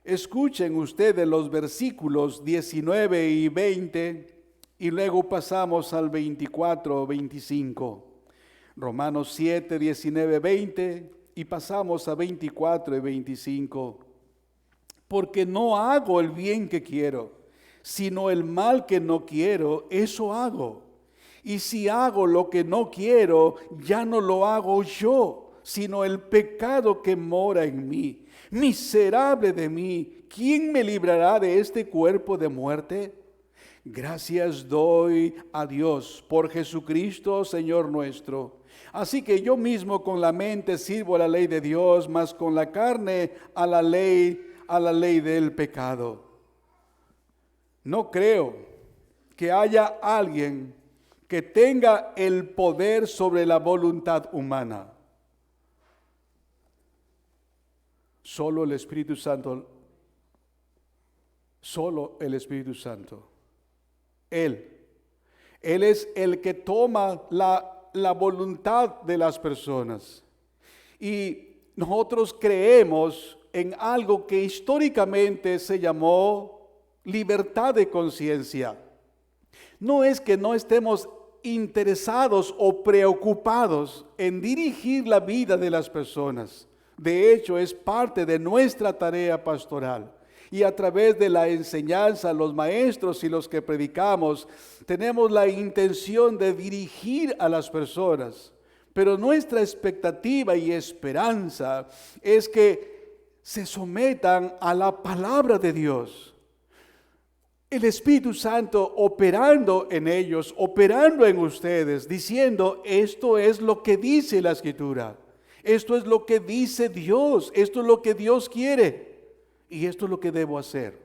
Escuchen ustedes los versículos 19 y 20 y luego pasamos al 24 o 25. Romanos 7, 19, 20 y pasamos a 24 y 25. Porque no hago el bien que quiero, sino el mal que no quiero, eso hago. Y si hago lo que no quiero, ya no lo hago yo, sino el pecado que mora en mí. Miserable de mí, ¿quién me librará de este cuerpo de muerte? Gracias doy a Dios por Jesucristo, Señor nuestro. Así que yo mismo con la mente sirvo a la ley de Dios, mas con la carne a la ley del pecado. No creo que haya alguien que tenga el poder sobre la voluntad humana. Solo el Espíritu Santo. Solo el Espíritu Santo. Él es el que toma la voluntad de las personas. Y nosotros creemos en algo que históricamente se llamó libertad de conciencia. No es que no estemos interesados o preocupados en dirigir la vida de las personas. De hecho, es parte de nuestra tarea pastoral. Y a través de la enseñanza, los maestros y los que predicamos, tenemos la intención de dirigir a las personas. Pero nuestra expectativa y esperanza es que se sometan a la palabra de Dios. El Espíritu Santo operando en ellos, operando en ustedes, diciendo, esto es lo que dice la Escritura. Esto es lo que dice Dios. Esto es lo que Dios quiere. Y esto es lo que debo hacer.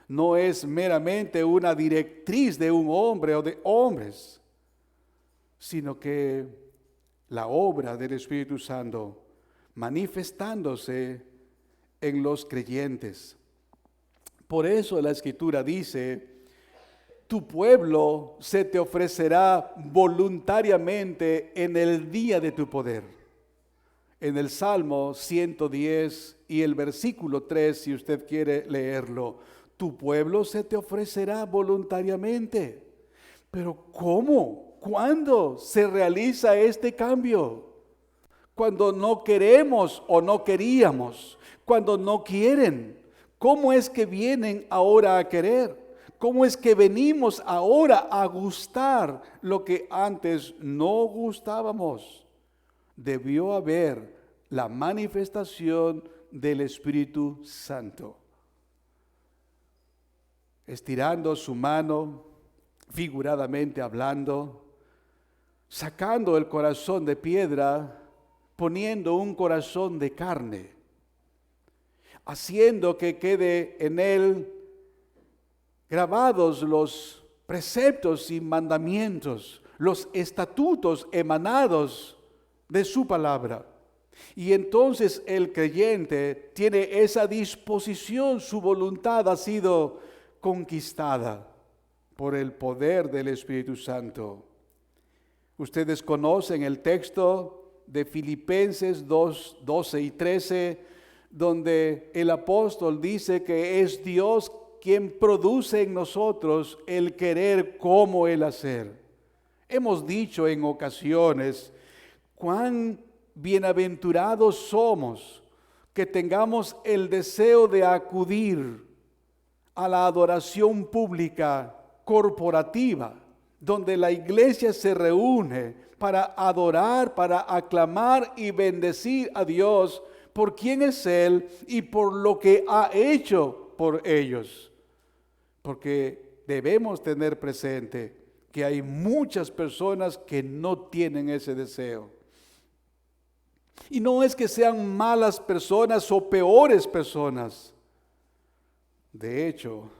No es meramente una directriz de un hombre o de hombres, sino que la obra del Espíritu Santo manifestándose en los creyentes. Por eso la Escritura dice, tu pueblo se te ofrecerá voluntariamente en el día de tu poder. En el Salmo 110 y el versículo 3, si usted quiere leerlo, tu pueblo se te ofrecerá voluntariamente. Pero ¿cómo? ¿Cuándo se realiza este cambio? Cuando no queremos o no queríamos, cuando no quieren. ¿Cómo es que vienen ahora a querer? ¿Cómo es que venimos ahora a gustar lo que antes no gustábamos? Debió haber la manifestación del Espíritu Santo, estirando su mano, figuradamente hablando, sacando el corazón de piedra, poniendo un corazón de carne, haciendo que quede en él grabados los preceptos y mandamientos, los estatutos emanados de su palabra. Y entonces el creyente tiene esa disposición, su voluntad ha sido conquistada por el poder del Espíritu Santo. Ustedes conocen el texto de Filipenses 2, 12 y 13, donde el apóstol dice que es Dios quien produce en nosotros el querer como el hacer. Hemos dicho en ocasiones cuán bienaventurados somos que tengamos el deseo de acudir a la adoración pública corporativa, donde la iglesia se reúne para adorar, para aclamar y bendecir a Dios por quién es Él y por lo que ha hecho por ellos. Porque debemos tener presente que hay muchas personas que no tienen ese deseo. Y no es que sean malas personas o peores personas. De hecho,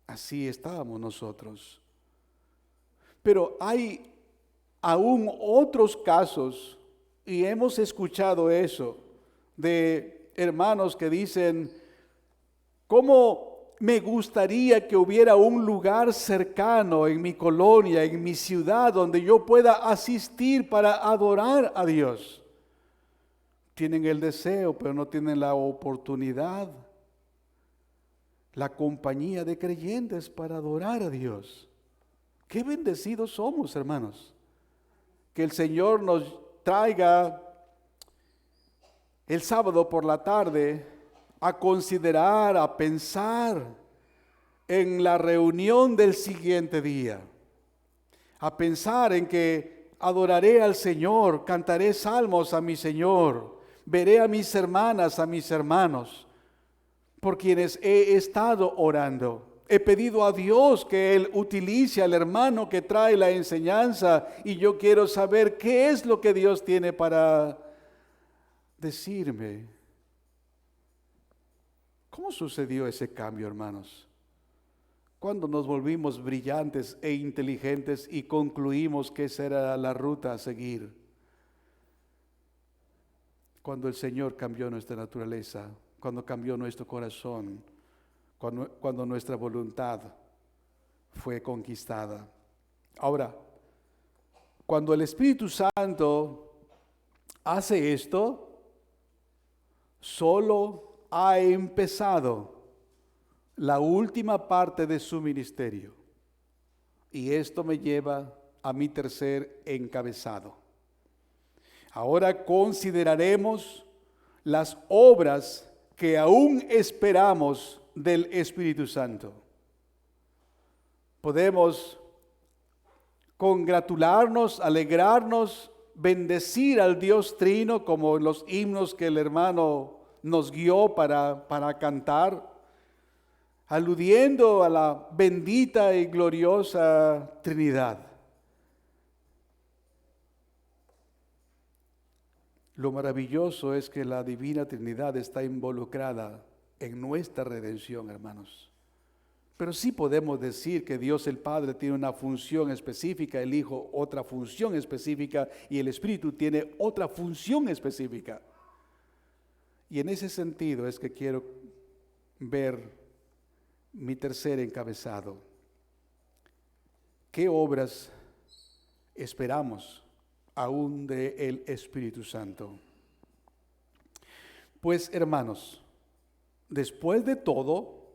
así estábamos nosotros. Pero hay aún otros casos, y hemos escuchado eso, de hermanos que dicen, ¿cómo me gustaría que hubiera un lugar cercano en mi colonia, en mi ciudad, donde yo pueda asistir para adorar a Dios? Tienen el deseo, pero no tienen la oportunidad, la compañía de creyentes para adorar a Dios. Qué bendecidos somos, hermanos. Que el Señor nos traiga el sábado por la tarde a considerar, a pensar en la reunión del siguiente día, a pensar en que adoraré al Señor, cantaré salmos a mi Señor, veré a mis hermanas, a mis hermanos, por quienes he estado orando. He pedido a Dios que Él utilice al hermano que trae la enseñanza y yo quiero saber qué es lo que Dios tiene para decirme. ¿Cómo sucedió ese cambio, hermanos? Cuando nos volvimos brillantes e inteligentes y concluimos que esa era la ruta a seguir. Cuando el Señor cambió nuestra naturaleza, cuando cambió nuestro corazón, cuando nuestra voluntad fue conquistada. Ahora, cuando el Espíritu Santo hace esto, solo ha empezado la última parte de su ministerio. Y esto me lleva a mi tercer encabezado. Ahora consideraremos las obras que aún esperamos del Espíritu Santo. Podemos congratularnos, alegrarnos, bendecir al Dios Trino como en los himnos que el hermano nos guió para cantar, aludiendo a la bendita y gloriosa Trinidad. Lo maravilloso es que la divina Trinidad está involucrada en nuestra redención, hermanos. Pero sí podemos decir que Dios el Padre tiene una función específica, el Hijo otra función específica y el Espíritu tiene otra función específica. Y en ese sentido es que quiero ver mi tercer encabezado. ¿Qué obras esperamos aún del Espíritu Santo? Pues, hermanos, después de todo,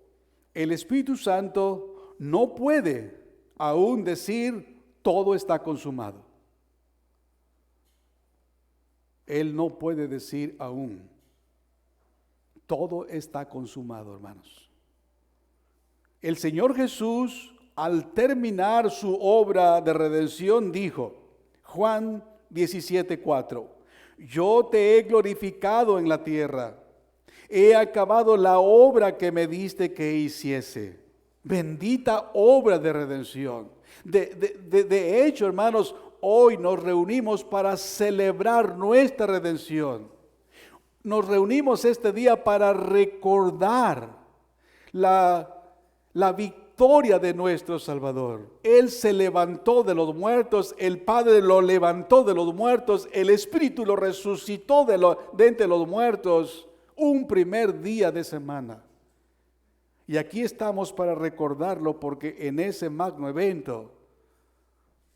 el Espíritu Santo no puede aún decir todo está consumado. Él no puede decir aún todo está consumado, hermanos. El Señor Jesús, al terminar su obra de redención, dijo, Juan 17:4, yo te he glorificado en la tierra, he acabado la obra que me diste que hiciese. Bendita obra de redención. De hecho, hermanos, hoy nos reunimos para celebrar nuestra redención. Nos reunimos este día para recordar la victoria de nuestro Salvador. Él se levantó de los muertos, el Padre lo levantó de los muertos, el Espíritu lo resucitó de entre los muertos un primer día de semana. Y aquí estamos para recordarlo porque en ese magno evento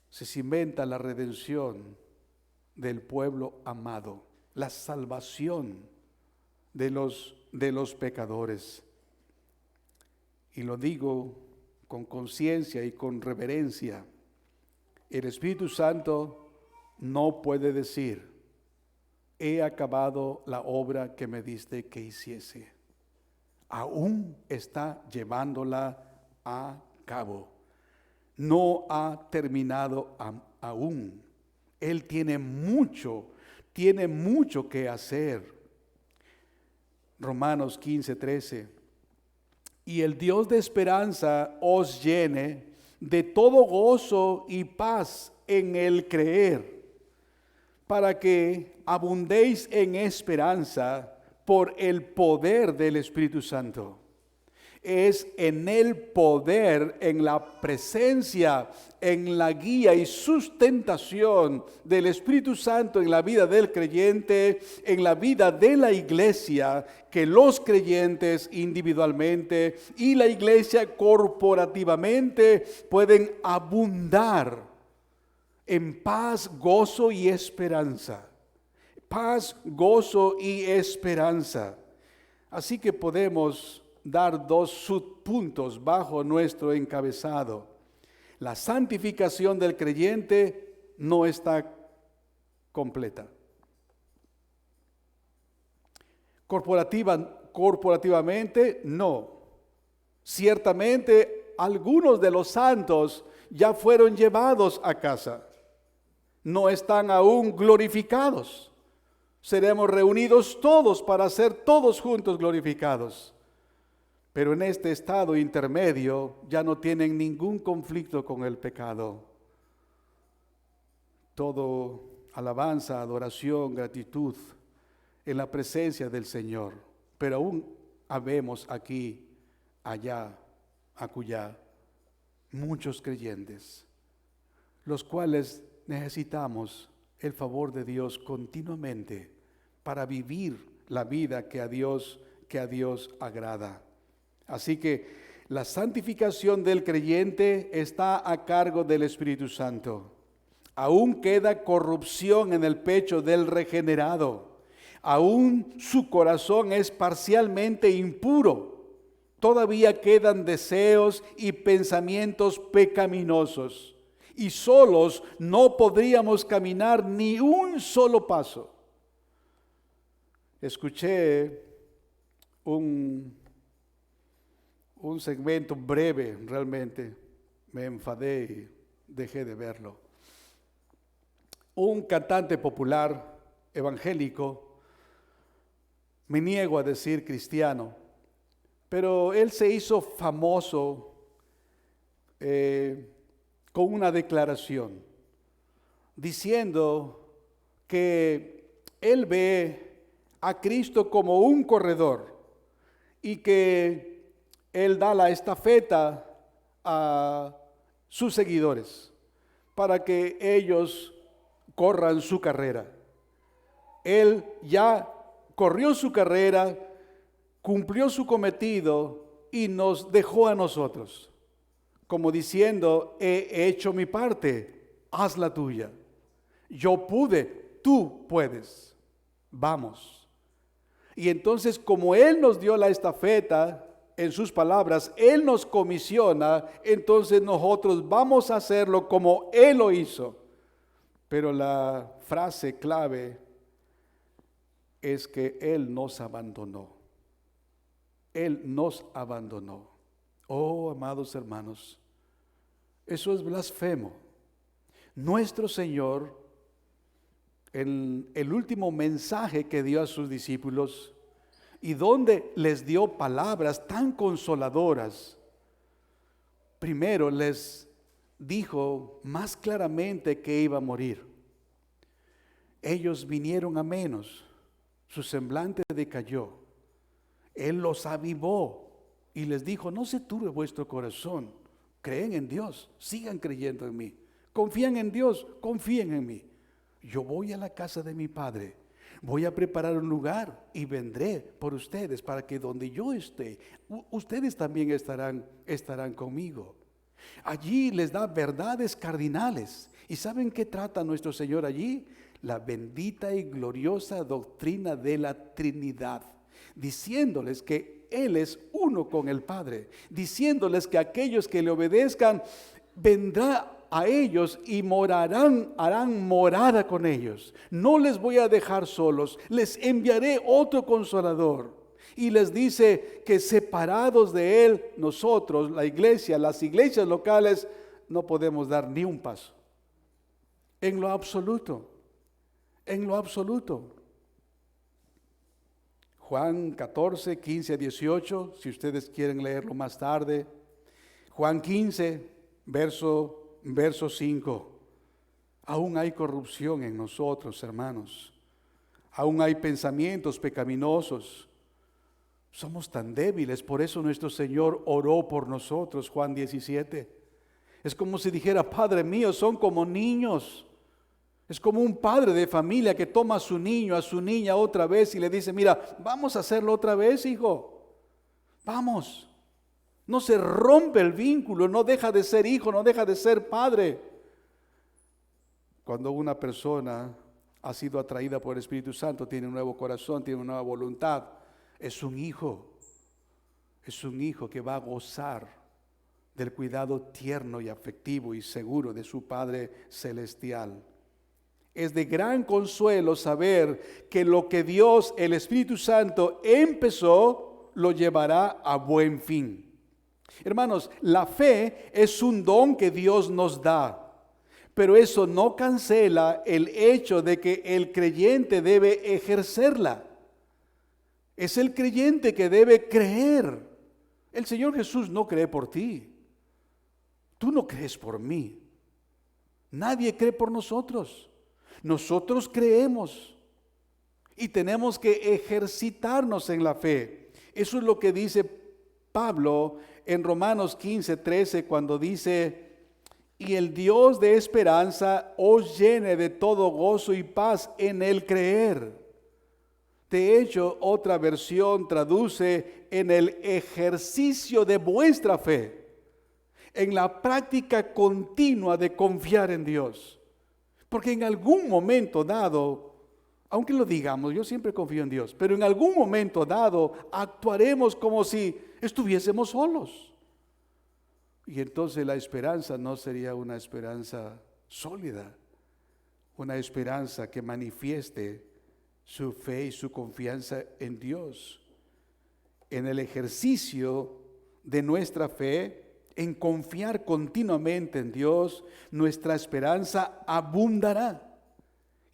se cimenta la redención del pueblo amado, la salvación de los pecadores. Y lo digo con conciencia y con reverencia. El Espíritu Santo no puede decir, he acabado la obra que me diste que hiciese. Aún está llevándola a cabo. No ha terminado aún. Él tiene mucho que hacer. Romanos 15:13. Y el Dios de esperanza os llene de todo gozo y paz en el creer, para que abundéis en esperanza por el poder del Espíritu Santo. Es en el poder, en la presencia, en la guía y sustentación del Espíritu Santo en la vida del creyente, en la vida de la iglesia, que los creyentes individualmente y la iglesia corporativamente pueden abundar en paz, gozo y esperanza. Paz, gozo y esperanza. Así que podemos dar dos subpuntos bajo nuestro encabezado. La santificación del creyente no está completa. Corporativamente, no. Ciertamente, algunos de los santos ya fueron llevados a casa. No están aún glorificados. Seremos reunidos todos para ser todos juntos glorificados. Pero en este estado intermedio ya no tienen ningún conflicto con el pecado. Todo alabanza, adoración, gratitud en la presencia del Señor. Pero aún habemos aquí, allá, acullá, muchos creyentes, los cuales necesitamos el favor de Dios continuamente para vivir la vida que a Dios agrada. Así que la santificación del creyente está a cargo del Espíritu Santo. Aún queda corrupción en el pecho del regenerado. Aún su corazón es parcialmente impuro. Todavía quedan deseos y pensamientos pecaminosos. Y solos no podríamos caminar ni un solo paso. Escuché un segmento breve, realmente me enfadé y dejé de verlo. Un cantante popular evangélico, me niego a decir cristiano, pero él se hizo famoso con una declaración, diciendo que él ve a Cristo como un corredor y que él da la estafeta a sus seguidores para que ellos corran su carrera. Él ya corrió su carrera, cumplió su cometido y nos dejó a nosotros, como diciendo, he hecho mi parte, haz la tuya. Yo pude, tú puedes. Vamos. Y entonces, como Él nos dio la estafeta, en sus palabras, Él nos comisiona, entonces nosotros vamos a hacerlo como Él lo hizo. Pero la frase clave es que Él nos abandonó. Él nos abandonó. Oh, amados hermanos, eso es blasfemo. Nuestro Señor, en el último mensaje que dio a sus discípulos, y donde les dio palabras tan consoladoras, primero les dijo más claramente que iba a morir. Ellos vinieron a menos, su semblante decayó. Él los avivó y les dijo: no se turbe vuestro corazón, creen en Dios, sigan creyendo en mí, confían en Dios, confíen en mí. Yo voy a la casa de mi Padre, voy a preparar un lugar y vendré por ustedes para que donde yo esté, ustedes también estarán conmigo. Allí les da verdades cardinales. ¿Y saben qué trata nuestro Señor allí? La bendita y gloriosa doctrina de la Trinidad, diciéndoles que Él es uno con el Padre, diciéndoles que aquellos que le obedezcan, vendrá a ellos y harán morada con ellos. No les voy a dejar solos, les enviaré otro consolador. Y les dice que separados de Él, nosotros, la iglesia, las iglesias locales, no podemos dar ni un paso. En lo absoluto, en lo absoluto. Juan 14, 15 a 18, si ustedes quieren leerlo más tarde. Juan 15, verso 5. Aún hay corrupción en nosotros, hermanos. Aún hay pensamientos pecaminosos. Somos tan débiles, por eso nuestro Señor oró por nosotros, Juan 17. Es como si dijera: Padre mío, son como niños. Es como un padre de familia que toma a su niño, a su niña otra vez y le dice: mira, vamos a hacerlo otra vez, hijo. Vamos. No se rompe el vínculo, no deja de ser hijo, no deja de ser padre. Cuando una persona ha sido atraída por el Espíritu Santo, tiene un nuevo corazón, tiene una nueva voluntad, es un hijo que va a gozar del cuidado tierno y afectivo y seguro de su Padre Celestial. Es de gran consuelo saber que lo que Dios, el Espíritu Santo, empezó, lo llevará a buen fin. Hermanos, la fe es un don que Dios nos da, pero eso no cancela el hecho de que el creyente debe ejercerla. Es el creyente que debe creer. El Señor Jesús no cree por ti. Tú no crees por mí. Nadie cree por nosotros. Nosotros creemos y tenemos que ejercitarnos en la fe. Eso es lo que dice Pablo en Romanos 15, 13, cuando dice: y el Dios de esperanza os llene de todo gozo y paz en el creer. De hecho, otra versión traduce: en el ejercicio de vuestra fe, en la práctica continua de confiar en Dios. Porque en algún momento dado, aunque lo digamos, yo siempre confío en Dios, pero en algún momento dado actuaremos como si estuviésemos solos. Y entonces la esperanza no sería una esperanza sólida, una esperanza que manifieste su fe y su confianza en Dios. En el ejercicio de nuestra fe, en confiar continuamente en Dios, nuestra esperanza abundará.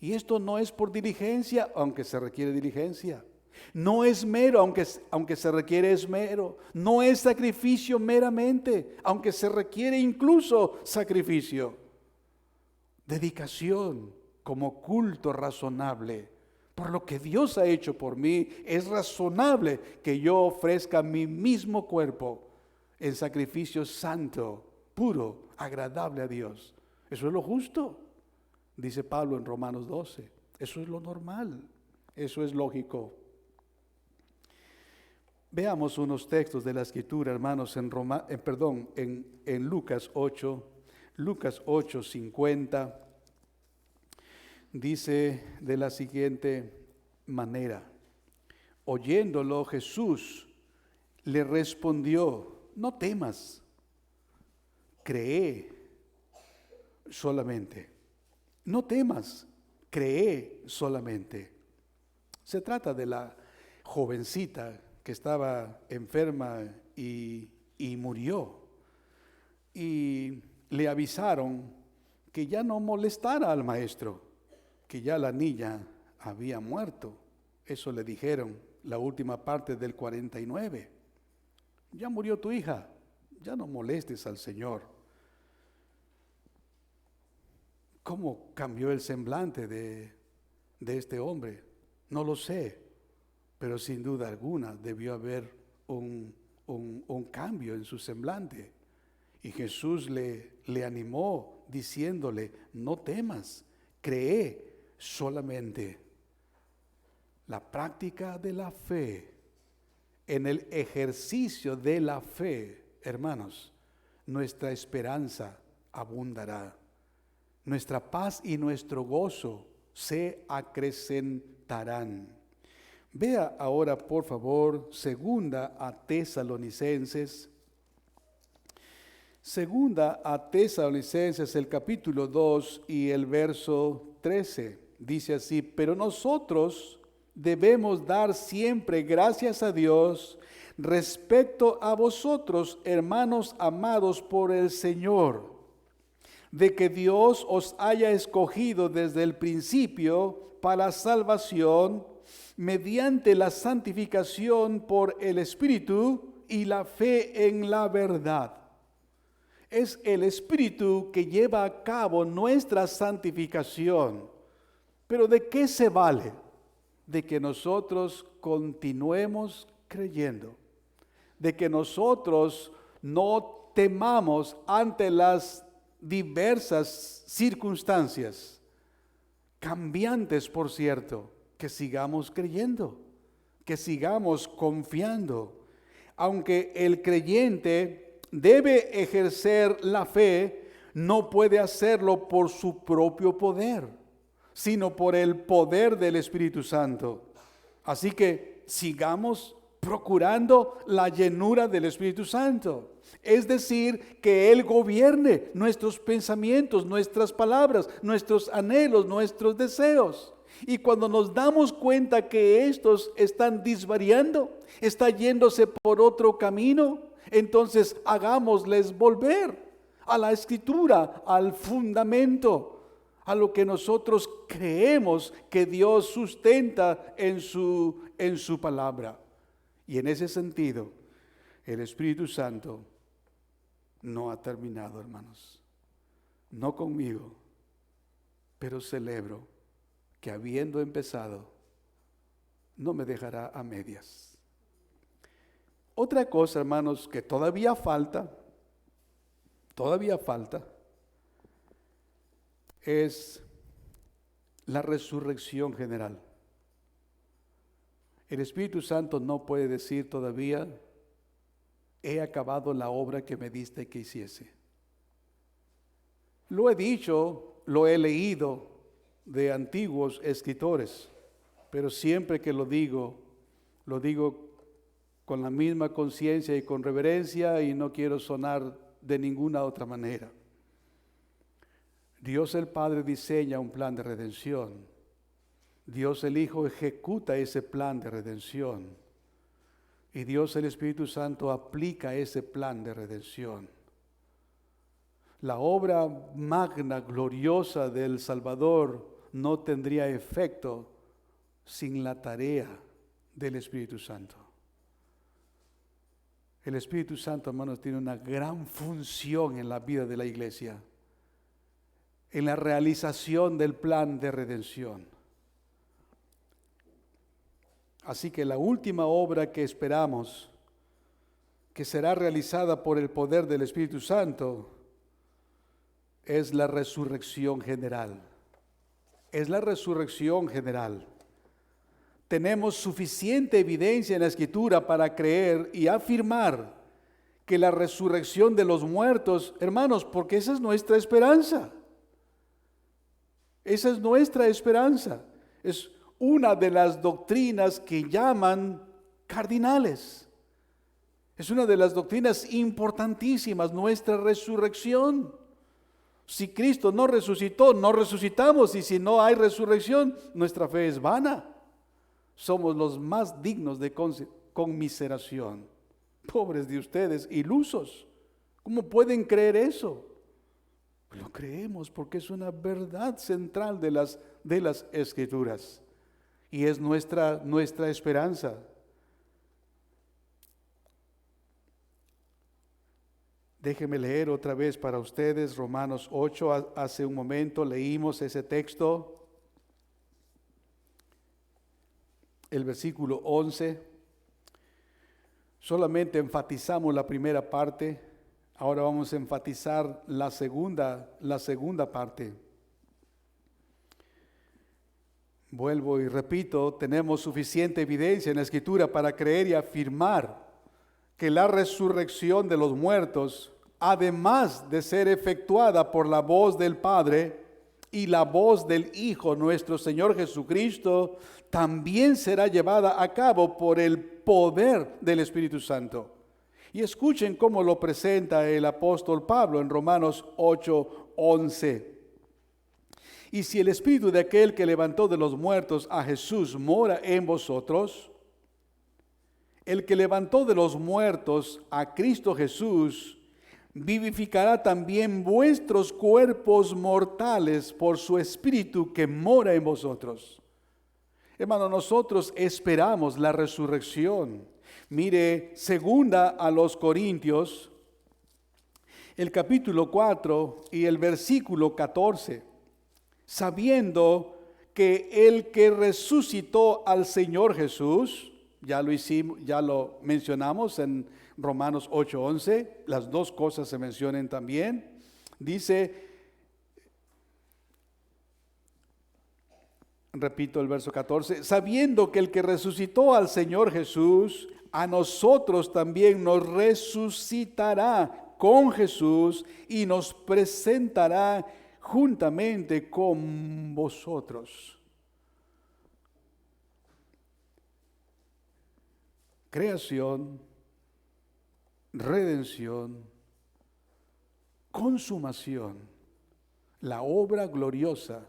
Y esto no es por diligencia, aunque se requiere diligencia. No es mero, aunque se requiere esmero. No es sacrificio meramente, aunque se requiere incluso sacrificio. Dedicación como culto razonable. Por lo que Dios ha hecho por mí, es razonable que yo ofrezca mi mismo cuerpo en sacrificio santo, puro, agradable a Dios. Eso es lo justo, dice Pablo en Romanos 12. Eso es lo normal, eso es lógico. Veamos unos textos de la Escritura, hermanos, en Lucas 8, Lucas 8:50. Dice de la siguiente manera: oyéndolo Jesús le respondió: no temas, cree solamente. No temas, cree solamente. Se trata de la jovencita que estaba enferma y y murió. Y le avisaron que ya no molestara al maestro, que ya la niña había muerto. Eso le dijeron, la última parte del 49. Ya murió tu hija, ya no molestes al Señor. ¿Cómo cambió el semblante de este hombre? No lo sé, pero sin duda alguna debió haber un cambio en su semblante. Y Jesús le animó diciéndole, no temas, cree solamente. La práctica de la fe, en el ejercicio de la fe, hermanos, nuestra esperanza abundará. Nuestra paz y nuestro gozo se acrecentarán. Vea ahora, por favor, segunda a Tesalonicenses. Segunda a Tesalonicenses, el capítulo 2 y el verso 13. Dice así, pero nosotros debemos dar siempre gracias a Dios respecto a vosotros, hermanos amados por el Señor, de que Dios os haya escogido desde el principio para salvación mediante la santificación por el Espíritu y la fe en la verdad. Es el Espíritu que lleva a cabo nuestra santificación. ¿Pero de qué se vale? De que nosotros continuemos creyendo, de que nosotros no temamos ante las diversas circunstancias, cambiantes por cierto, que sigamos creyendo, que sigamos confiando. Aunque el creyente debe ejercer la fe, no puede hacerlo por su propio poder, sino por el poder del Espíritu Santo. Así que sigamos procurando la llenura del Espíritu Santo. Es decir, que Él gobierne nuestros pensamientos, nuestras palabras, nuestros anhelos, nuestros deseos. Y cuando nos damos cuenta que estos están disvariando, está yéndose por otro camino, entonces hagámosles volver a la Escritura, al fundamento, a lo que nosotros creemos que Dios sustenta en su palabra. Y en ese sentido, el Espíritu Santo no ha terminado, hermanos. No conmigo, pero celebro que habiendo empezado, no me dejará a medias. Otra cosa, hermanos, que todavía falta, es la resurrección general. El Espíritu Santo no puede decir todavía, he acabado la obra que me diste que hiciese. Lo he dicho, lo he leído de antiguos escritores, pero siempre que lo digo con la misma conciencia y con reverencia y no quiero sonar de ninguna otra manera. Dios el Padre diseña un plan de redención. Dios el Hijo ejecuta ese plan de redención. Y Dios el Espíritu Santo aplica ese plan de redención. La obra magna, gloriosa del Salvador no tendría efecto sin la tarea del Espíritu Santo. El Espíritu Santo, hermanos, tiene una gran función en la vida de la iglesia, en la realización del plan de redención. Así que la última obra que esperamos, que será realizada por el poder del Espíritu Santo, es la resurrección general. Es la resurrección general. Tenemos suficiente evidencia en la Escritura para creer y afirmar que la resurrección de los muertos, hermanos, porque esa es nuestra esperanza. Esa es nuestra esperanza. Es una de las doctrinas que llaman cardinales. Es una de las doctrinas importantísimas, nuestra resurrección. Si Cristo no resucitó, no resucitamos, y si no hay resurrección, nuestra fe es vana. Somos los más dignos de conmiseración. Pobres de ustedes, ilusos. ¿Cómo pueden creer eso? Lo creemos porque es una verdad central de las Escrituras. Y es nuestra esperanza. Déjenme leer otra vez para ustedes Romanos 8. Hace un momento leímos ese texto. El versículo 11. Solamente enfatizamos la primera parte. Ahora vamos a enfatizar la segunda parte. Vuelvo y repito, tenemos suficiente evidencia en la Escritura para creer y afirmar que la resurrección de los muertos, además de ser efectuada por la voz del Padre y la voz del Hijo, nuestro Señor Jesucristo, también será llevada a cabo por el poder del Espíritu Santo. Y escuchen cómo lo presenta el apóstol Pablo en Romanos 8:11. Y si el Espíritu de aquel que levantó de los muertos a Jesús mora en vosotros, el que levantó de los muertos a Cristo Jesús, vivificará también vuestros cuerpos mortales por su Espíritu que mora en vosotros. Hermano, nosotros esperamos la resurrección. Mire, segunda a los Corintios, el capítulo 4 y el versículo 14. Sabiendo que el que resucitó al Señor Jesús, ya lo mencionamos en Romanos 8:11, las dos cosas se mencionan también. Dice, repito el verso 14, sabiendo que el que resucitó al Señor Jesús, a nosotros también nos resucitará con Jesús y nos presentará juntamente con vosotros. Creación, redención, consumación, la obra gloriosa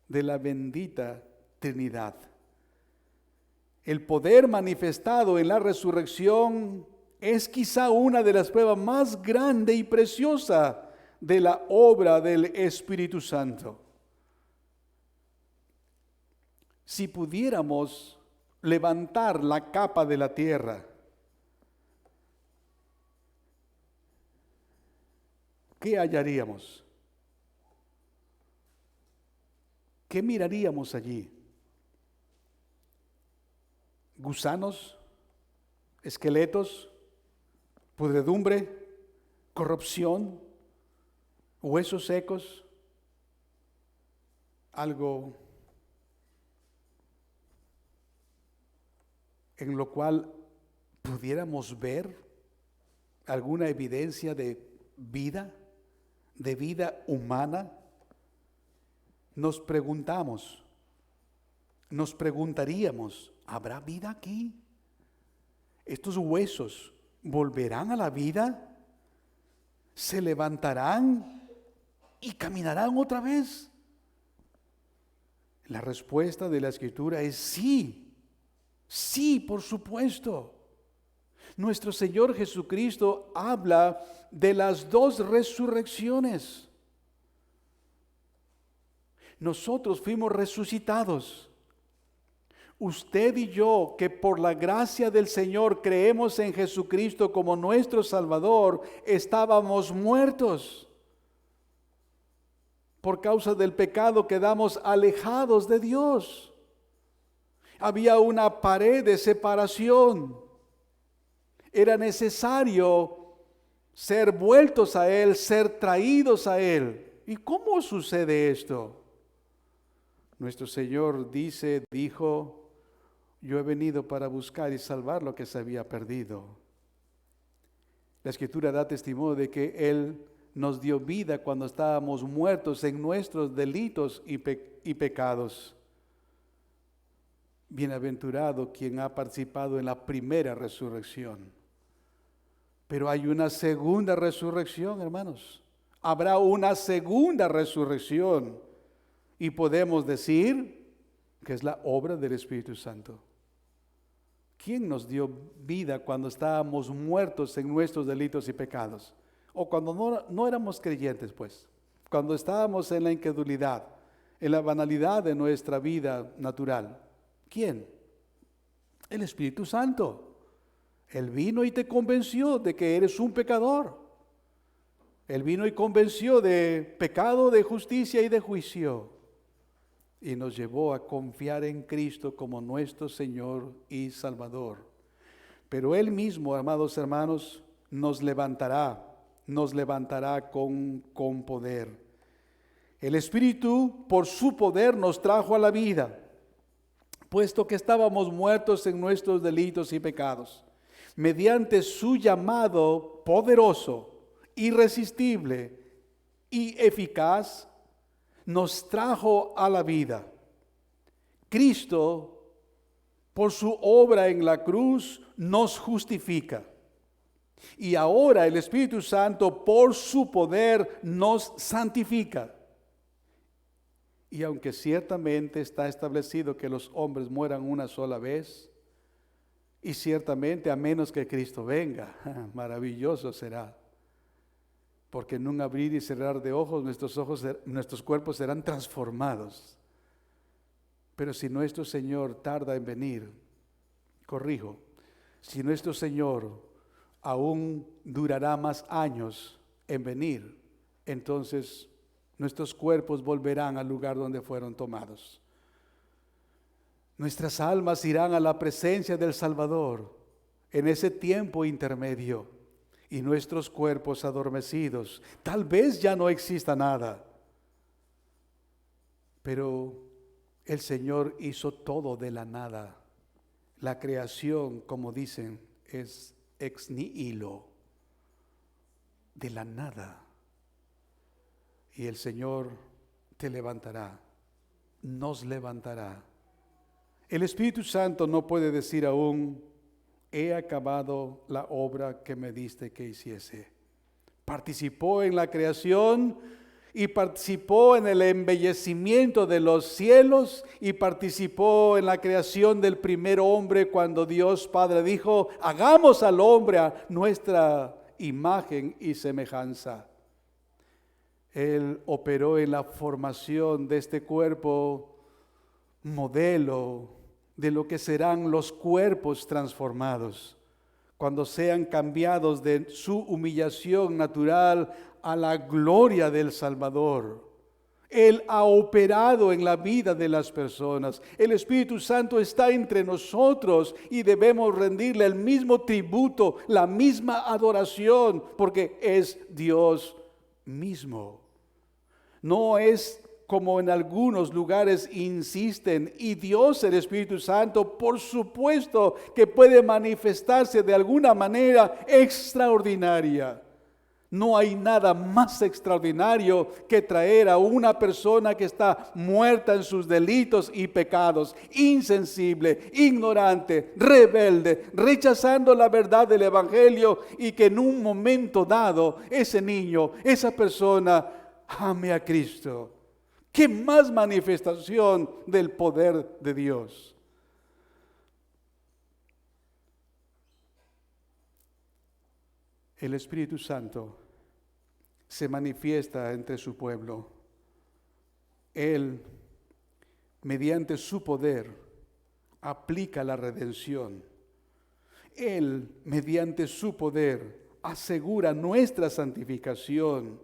de la bendita Trinidad. El poder manifestado en la resurrección es quizá una de las pruebas más grande y preciosa de la obra del Espíritu Santo. Si pudiéramos levantar la capa de la tierra, ¿qué hallaríamos? ¿Qué miraríamos allí? ¿Gusanos? ¿Esqueletos? ¿Pudredumbre? ¿Corrupción? ¿Huesos secos? Algo en lo cual pudiéramos ver alguna evidencia de vida humana. Nos preguntaríamos, ¿habrá vida aquí? ¿Estos huesos volverán a la vida? ¿Se levantarán y caminarán otra vez? La respuesta de la Escritura es sí, sí, por supuesto. Nuestro Señor Jesucristo habla de las dos resurrecciones. Nosotros fuimos resucitados. Usted y yo, que por la gracia del Señor creemos en Jesucristo como nuestro Salvador, estábamos muertos. Por causa del pecado quedamos alejados de Dios. Había una pared de separación. Era necesario ser vueltos a Él, ser traídos a Él. ¿Y cómo sucede esto? Nuestro Señor dijo, yo he venido para buscar y salvar lo que se había perdido. La Escritura da testimonio de que Él nos dio vida cuando estábamos muertos en nuestros delitos y pecados. Bienaventurado quien ha participado en la primera resurrección. Pero hay una segunda resurrección, hermanos. Habrá una segunda resurrección. Y podemos decir que es la obra del Espíritu Santo. ¿Quién nos dio vida cuando estábamos muertos en nuestros delitos y pecados? O cuando no éramos creyentes, pues. Cuando estábamos en la incredulidad, en la banalidad de nuestra vida natural. ¿Quién? El Espíritu Santo. Él vino y te convenció de que eres un pecador. Él vino y convenció de pecado, de justicia y de juicio. Y nos llevó a confiar en Cristo como nuestro Señor y Salvador. Pero Él mismo, amados hermanos, nos levantará con poder. El Espíritu, por su poder, nos trajo a la vida, puesto que estábamos muertos en nuestros delitos y pecados. Mediante su llamado poderoso, irresistible y eficaz, nos trajo a la vida. Cristo, por su obra en la cruz, nos justifica. Y ahora el Espíritu Santo, por su poder, nos santifica. Y aunque ciertamente está establecido que los hombres mueran una sola vez, y ciertamente a menos que Cristo venga, maravilloso será. Porque en un abrir y cerrar de ojos, nuestros cuerpos serán transformados. Pero si nuestro Señor tarda en venir, si nuestro Señor aún durará más años en venir, entonces nuestros cuerpos volverán al lugar donde fueron tomados. Nuestras almas irán a la presencia del Salvador en ese tiempo intermedio, y nuestros cuerpos adormecidos, tal vez ya no exista nada, pero el Señor hizo todo de la nada. La creación, como dicen, es ex nihilo, de la nada. Y el Señor te levantará, nos levantará. El Espíritu Santo no puede decir aún: he acabado la obra que me diste que hiciese. Participó en la creación y participó en el embellecimiento de los cielos y participó en la creación del primer hombre cuando Dios Padre dijo: hagamos al hombre a nuestra imagen y semejanza. Él operó en la formación de este cuerpo modelo de lo que serán los cuerpos transformados, cuando sean cambiados de su humillación natural a la gloria del Salvador. Él ha operado en la vida de las personas. El Espíritu Santo está entre nosotros y debemos rendirle el mismo tributo, la misma adoración, porque es Dios mismo. No es como en algunos lugares insisten, y Dios, el Espíritu Santo, por supuesto que puede manifestarse de alguna manera extraordinaria. No hay nada más extraordinario que traer a una persona que está muerta en sus delitos y pecados, insensible, ignorante, rebelde, rechazando la verdad del Evangelio, y que en un momento dado ese niño, esa persona, ame a Cristo. ¿Qué más manifestación del poder de Dios? El Espíritu Santo se manifiesta entre su pueblo. Él, mediante su poder, aplica la redención. Él, mediante su poder, asegura nuestra santificación.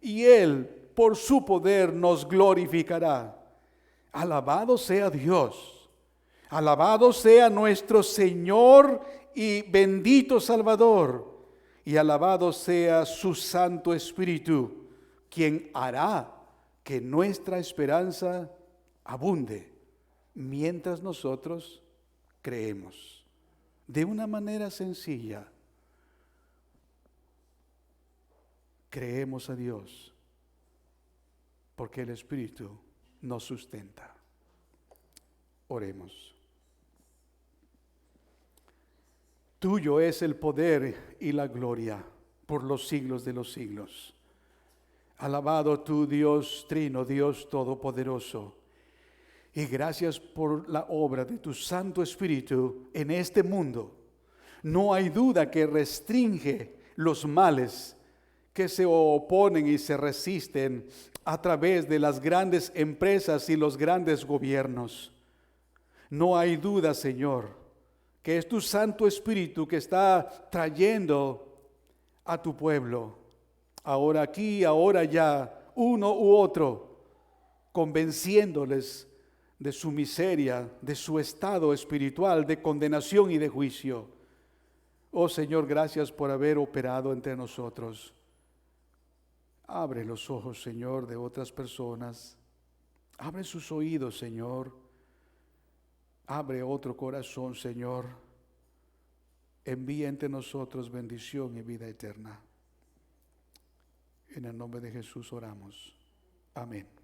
Y Él, por su poder, nos glorificará. Alabado sea Dios. Alabado sea nuestro Señor y bendito Salvador. Y alabado sea su Santo Espíritu, quien hará que nuestra esperanza abunde mientras nosotros creemos. De una manera sencilla, creemos a Dios, porque el Espíritu nos sustenta. Oremos. Tuyo es el poder y la gloria por los siglos de los siglos. Alabado tú, Dios Trino, Dios Todopoderoso. Y gracias por la obra de tu Santo Espíritu en este mundo. No hay duda que restringe los males que se oponen y se resisten a través de las grandes empresas y los grandes gobiernos. No hay duda, Señor, que es tu Santo Espíritu que está trayendo a tu pueblo, ahora aquí, ahora allá, uno u otro, convenciéndoles de su miseria, de su estado espiritual, de condenación y de juicio. Oh Señor, gracias por haber operado entre nosotros. Abre los ojos, Señor, de otras personas. Abre sus oídos, Señor. Abre otro corazón, Señor. Envía entre nosotros bendición y vida eterna. En el nombre de Jesús oramos. Amén.